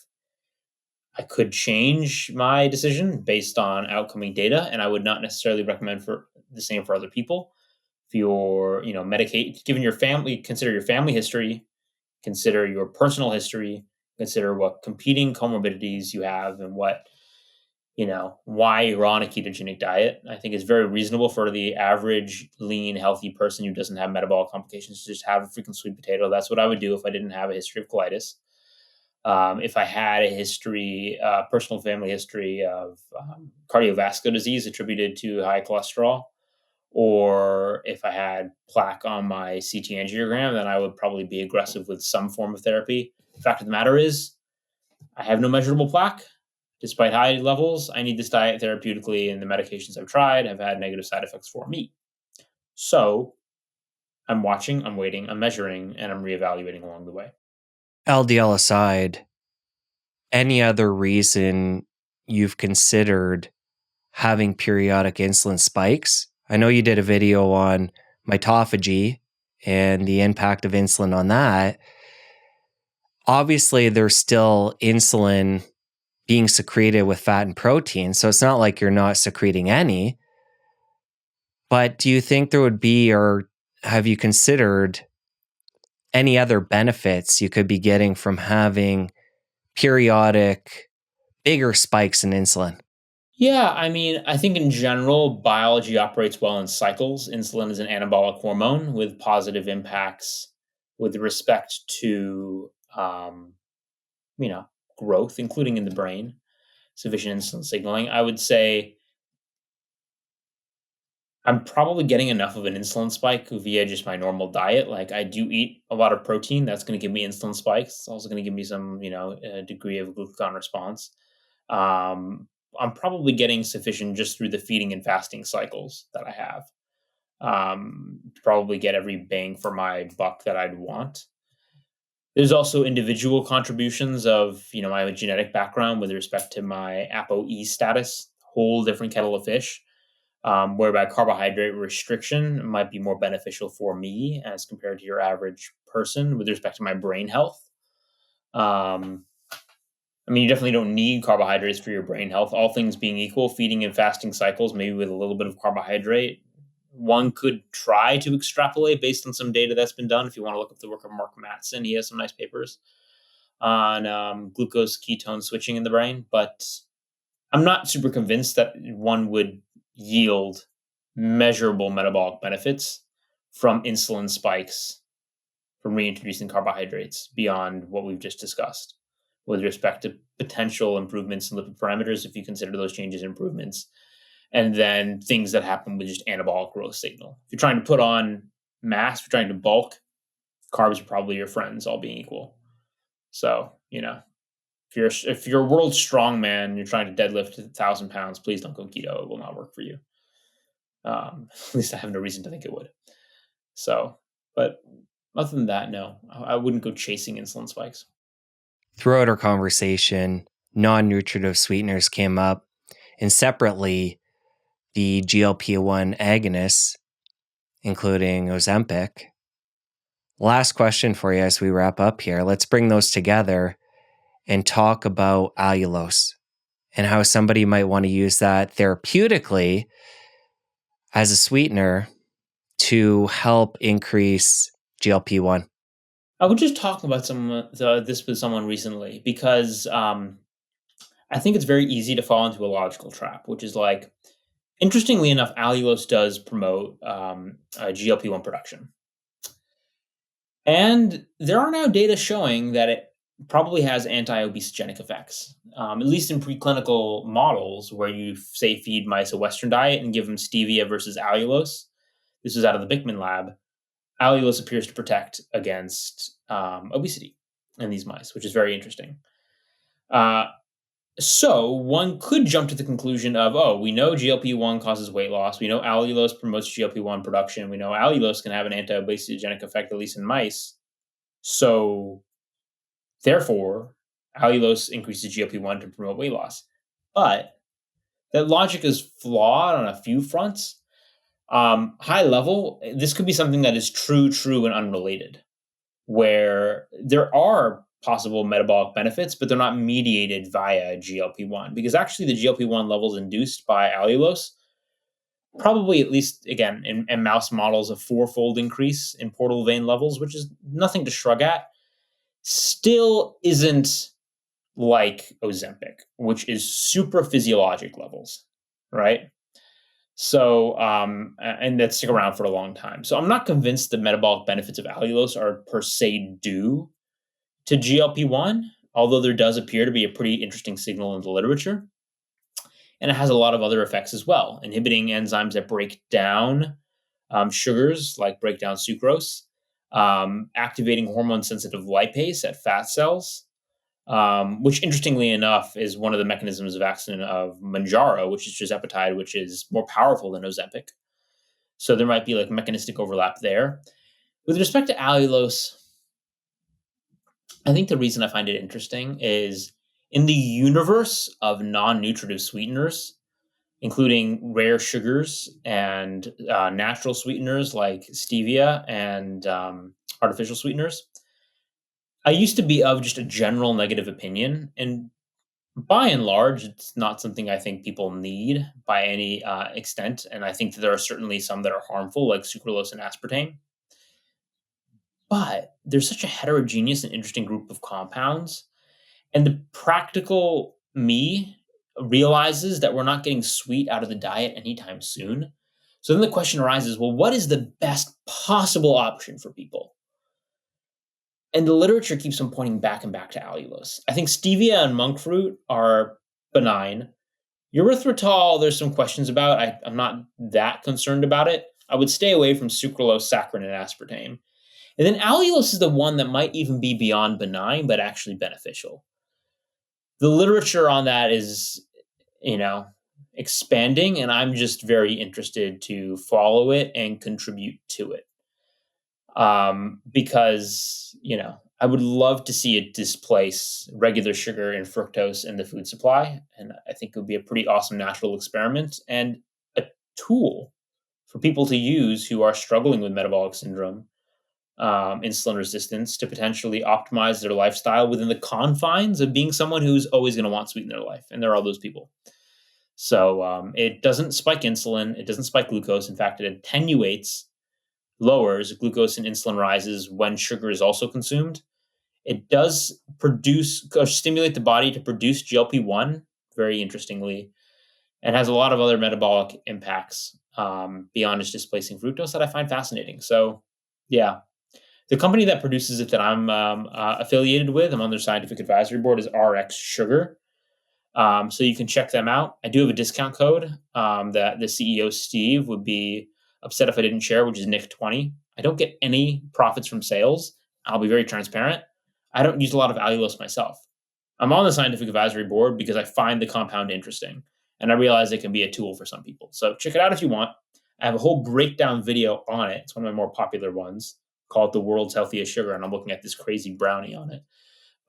I could change my decision based on outcoming data, and I would not necessarily recommend for the same for other people. If you're, medicate, given your family, consider your family history, consider your personal history, consider what competing comorbidities you have and what, why you're on a ketogenic diet. I think it's very reasonable for the average lean, healthy person who doesn't have metabolic complications to just have a freaking sweet potato. That's what I would do if I didn't have a history of colitis. If I had a history, personal family history of cardiovascular disease attributed to high cholesterol, or if I had plaque on my CT angiogram, then I would probably be aggressive with some form of therapy. The fact of the matter is, I have no measurable plaque. Despite high levels, I need this diet therapeutically, and the medications I've tried have had negative side effects for me. So I'm watching, I'm waiting, I'm measuring, and I'm reevaluating along the way. LDL aside, any other reason you've considered having periodic insulin spikes? I know you did a video on mitophagy and the impact of insulin on that. Obviously, there's still insulin being secreted with fat and protein, so it's not like you're not secreting any. But do you think there would be, or have you considered any other benefits you could be getting from having periodic, bigger spikes in insulin? Yeah, I mean, I think in general, biology operates well in cycles. Insulin is an anabolic hormone with positive impacts with respect to, you know, growth, including in the brain, sufficient insulin signaling. I would say I'm probably getting enough of an insulin spike via just my normal diet. Like I do eat a lot of protein. That's going to give me insulin spikes. It's also going to give me some, degree of glucagon response. Um, I'm probably getting sufficient just through the feeding and fasting cycles that I have. To probably get every bang for my buck that I'd want. There's also individual contributions of, my genetic background with respect to my ApoE status, whole different kettle of fish, whereby carbohydrate restriction might be more beneficial for me as compared to your average person with respect to my brain health. I mean, you definitely don't need carbohydrates for your brain health. All things being equal, feeding and fasting cycles, maybe with a little bit of carbohydrate, one could try to extrapolate based on some data that's been done. If you want to look up the work of Mark Mattson, he has some nice papers on glucose ketone switching in the brain. But I'm not super convinced that one would yield measurable metabolic benefits from insulin spikes from reintroducing carbohydrates beyond what we've just discussed with respect to potential improvements in lipid parameters, if you consider those changes improvements, and then things that happen with just anabolic growth signal. If you're trying to put on mass, if you're trying to bulk, carbs are probably your friends, all being equal. So, if you're a world strong man, you're trying to deadlift 1,000 pounds, please don't go keto. It will not work for you. At least I have no reason to think it would. So, but other than that, no, I wouldn't go chasing insulin spikes. Throughout our conversation, non-nutritive sweeteners came up, and separately, the GLP-1 agonists, including Ozempic. Last question for you as we wrap up here. Let's bring those together and talk about allulose and how somebody might want to use that therapeutically as a sweetener to help increase GLP-1. I was just talking about this with someone recently because I think it's very easy to fall into a logical trap, which is like, interestingly enough, allulose does promote GLP-1 production. And there are now data showing that it probably has anti-obesogenic effects, at least in preclinical models where you, say, feed mice a Western diet and give them stevia versus allulose. This was out of the Bickman lab. Allulose appears to protect against obesity in these mice, which is very interesting. So one could jump to the conclusion of, we know GLP-1 causes weight loss. We know allulose promotes GLP-1 production. We know allulose can have an anti-obesogenic effect, at least in mice. So therefore, allulose increases GLP-1 to promote weight loss. But that logic is flawed on a few fronts. High level, this could be something that is true, and unrelated, where there are possible metabolic benefits, but they're not mediated via GLP-1, because actually the GLP-1 levels induced by allulose, probably at least, again, in mouse models, a 4-fold increase in portal vein levels, which is nothing to shrug at, still isn't like Ozempic, which is super physiologic levels, right? So, and that stick around for a long time. So I'm not convinced the metabolic benefits of allulose are per se due to GLP-1, although there does appear to be a pretty interesting signal in the literature. And it has a lot of other effects as well, inhibiting enzymes that break down sugars, like break down sucrose, activating hormone-sensitive lipase at fat cells, which interestingly enough is one of the mechanisms of action of Mounjaro, which is tirzepatide, which is more powerful than Ozempic. So there might be like mechanistic overlap there. With respect to allulose, I think the reason I find it interesting is in the universe of non-nutritive sweeteners, including rare sugars and natural sweeteners like stevia and artificial sweeteners, I used to be of just a general negative opinion. And by and large, it's not something I think people need by any extent. And I think that there are certainly some that are harmful, like sucralose and aspartame. But there's such a heterogeneous and interesting group of compounds. And the practical me realizes that we're not getting sweet out of the diet anytime soon. So then the question arises, well, what is the best possible option for people? And the literature keeps on pointing back and back to allulose. I think stevia and monk fruit are benign. Erythritol, there's some questions about. I'm not that concerned about it. I would stay away from sucralose, saccharin, and aspartame. And then allulose is the one that might even be beyond benign, but actually beneficial. The literature on that is, expanding, and I'm just very interested to follow it and contribute to it. Because, I would love to see it displace regular sugar and fructose in the food supply. And I think it would be a pretty awesome natural experiment and a tool for people to use who are struggling with metabolic syndrome, insulin resistance, to potentially optimize their lifestyle within the confines of being someone who's always going to want sweet in their life. And there are all those people. So it doesn't spike insulin. It doesn't spike glucose. In fact, it attenuates, lowers glucose and insulin rises when sugar is also consumed. It does produce or stimulate the body to produce GLP-1, very interestingly, and has a lot of other metabolic impacts beyond just displacing fructose that I find fascinating. So, yeah. The company that produces it that I'm affiliated with, I'm on their scientific advisory board, is RX Sugar. So you can check them out. I do have a discount code that the CEO, Steve, would be upset if I didn't share, which is Nick20. I don't get any profits from sales. I'll be very transparent. I don't use a lot of allulose myself. I'm on the scientific advisory board because I find the compound interesting, and I realize it can be a tool for some people. So check it out if you want. I have a whole breakdown video on it. It's one of my more popular ones, called The World's Healthiest Sugar, and I'm looking at this crazy brownie on it.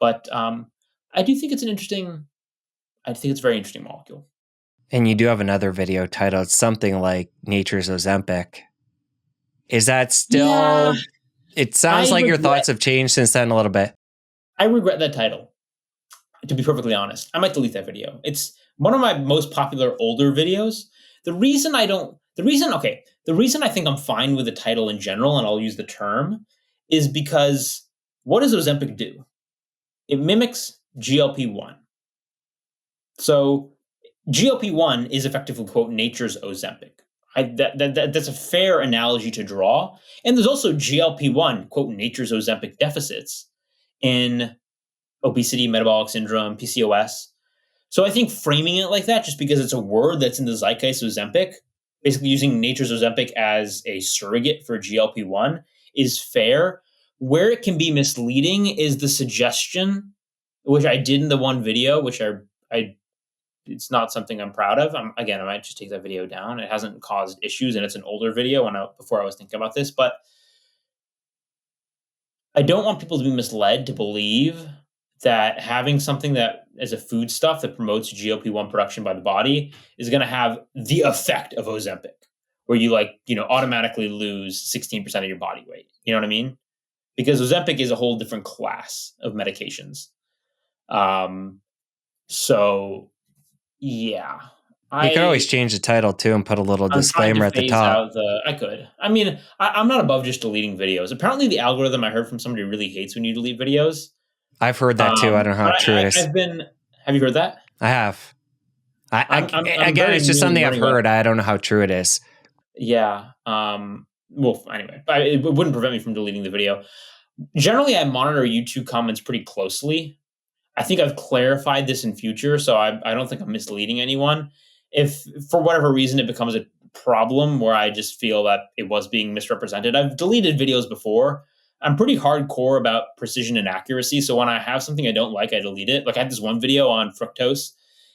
But I do think it's a very interesting molecule. And you do have another video titled something like Nature's Ozempic. Is that still... Yeah, it sounds like your thoughts have changed since then a little bit. I regret that title, to be perfectly honest. I might delete that video. It's one of my most popular older videos. The reason I think I'm fine with the title in general, and I'll use the term, is because what does Ozempic do? It mimics GLP-1. So GLP-1 is effectively, quote, nature's Ozempic. That's a fair analogy to draw. And there's also GLP-1, quote, nature's Ozempic deficits in obesity, metabolic syndrome, PCOS. So I think framing it like that, just because it's a word that's in the zeitgeist of Ozempic, basically using nature's Ozempic as a surrogate for GLP-1, is fair. Where it can be misleading is the suggestion, which I did in the one video, which I it's not something I'm proud of. I might just take that video down. It hasn't caused issues, and it's an older video before I was thinking about this. But I don't want people to be misled to believe that having something that is a foodstuff that promotes GLP-1 production by the body is going to have the effect of Ozempic, where you automatically lose 16% of your body weight. You know what I mean? Because Ozempic is a whole different class of medications. So yeah. You could always change the title too and put a little disclaimer at the top. I could. I mean, I'm not above just deleting videos. Apparently the algorithm, I heard from somebody, really hates when you delete videos. I've heard that too. I don't know how true it is. Have you heard that? I have. Again, it's just something I've heard. I don't know how true it is. Yeah. Well, anyway, it wouldn't prevent me from deleting the video. Generally, I monitor YouTube comments pretty closely. I think I've clarified this in future, so I don't think I'm misleading anyone. If for whatever reason it becomes a problem where I just feel that it was being misrepresented, I've deleted videos before. I'm pretty hardcore about precision and accuracy, so when I have something I don't like, I delete it. Like I had this one video on fructose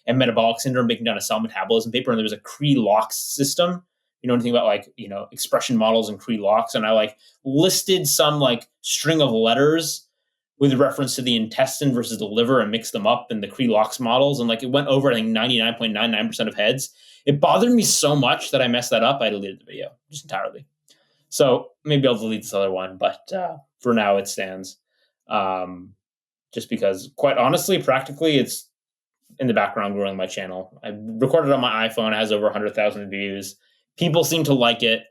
and metabolic syndrome breaking down a cell metabolism paper, and there was a Cre-Lox system you know anything about like, expression models and Cre-Lox, and I like listed some like string of letters with reference to the intestine versus the liver and mixed them up in the Cre-Lox models. And like it went over, I think 99.99% of heads. It bothered me so much that I messed that up. I deleted the video just entirely. So maybe I'll delete this other one, but for now it stands. Just because, quite honestly, practically, it's in the background growing my channel. I recorded on my iPhone. It has over 100,000 views. People seem to like it.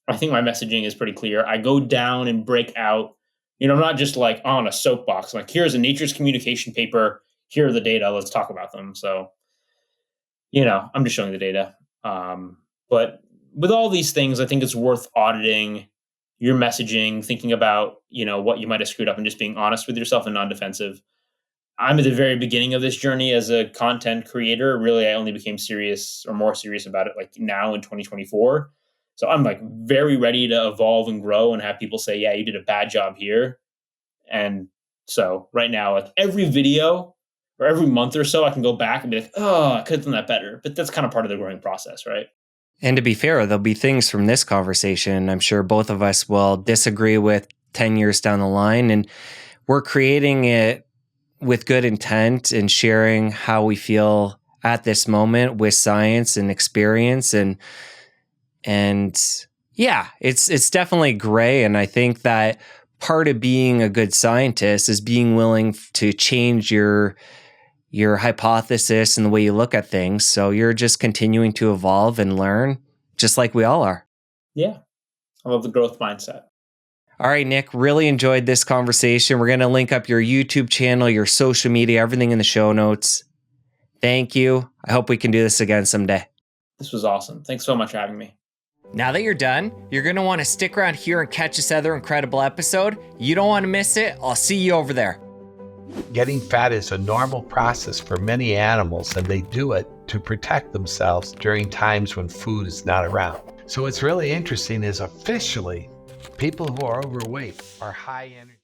I think my messaging is pretty clear. I go down and break out. I'm not just like on a soapbox. Like, here's a Nature's Communication paper. Here are the data. Let's talk about them. So, I'm just showing the data. But with all these things, I think it's worth auditing your messaging, thinking about, what you might have screwed up and just being honest with yourself and non-defensive. I'm at the very beginning of this journey as a content creator. Really, I only became serious or more serious about it like now in 2024. So I'm like very ready to evolve and grow and have people say, yeah, you did a bad job here. And so right now, like every video or every month or so, I can go back and be like, oh, I could have done that better. But that's kind of part of the growing process, right? And to be fair, there'll be things from this conversation I'm sure both of us will disagree with 10 years down the line. And we're creating it with good intent and sharing how we feel at this moment with science and experience. And yeah, it's definitely gray. And I think that part of being a good scientist is being willing to change your hypothesis and the way you look at things. So you're just continuing to evolve and learn, just like we all are. Yeah. I love the growth mindset. All right, Nick, really enjoyed this conversation. We're going to link up your YouTube channel, your social media, everything in the show notes. Thank you. I hope we can do this again someday. This was awesome. Thanks so much for having me. Now that you're done, you're going to want to stick around here and catch this other incredible episode. You don't want to miss it. I'll see you over there. Getting fat is a normal process for many animals, and they do it to protect themselves during times when food is not around. So what's really interesting is officially, people who are overweight are high energy.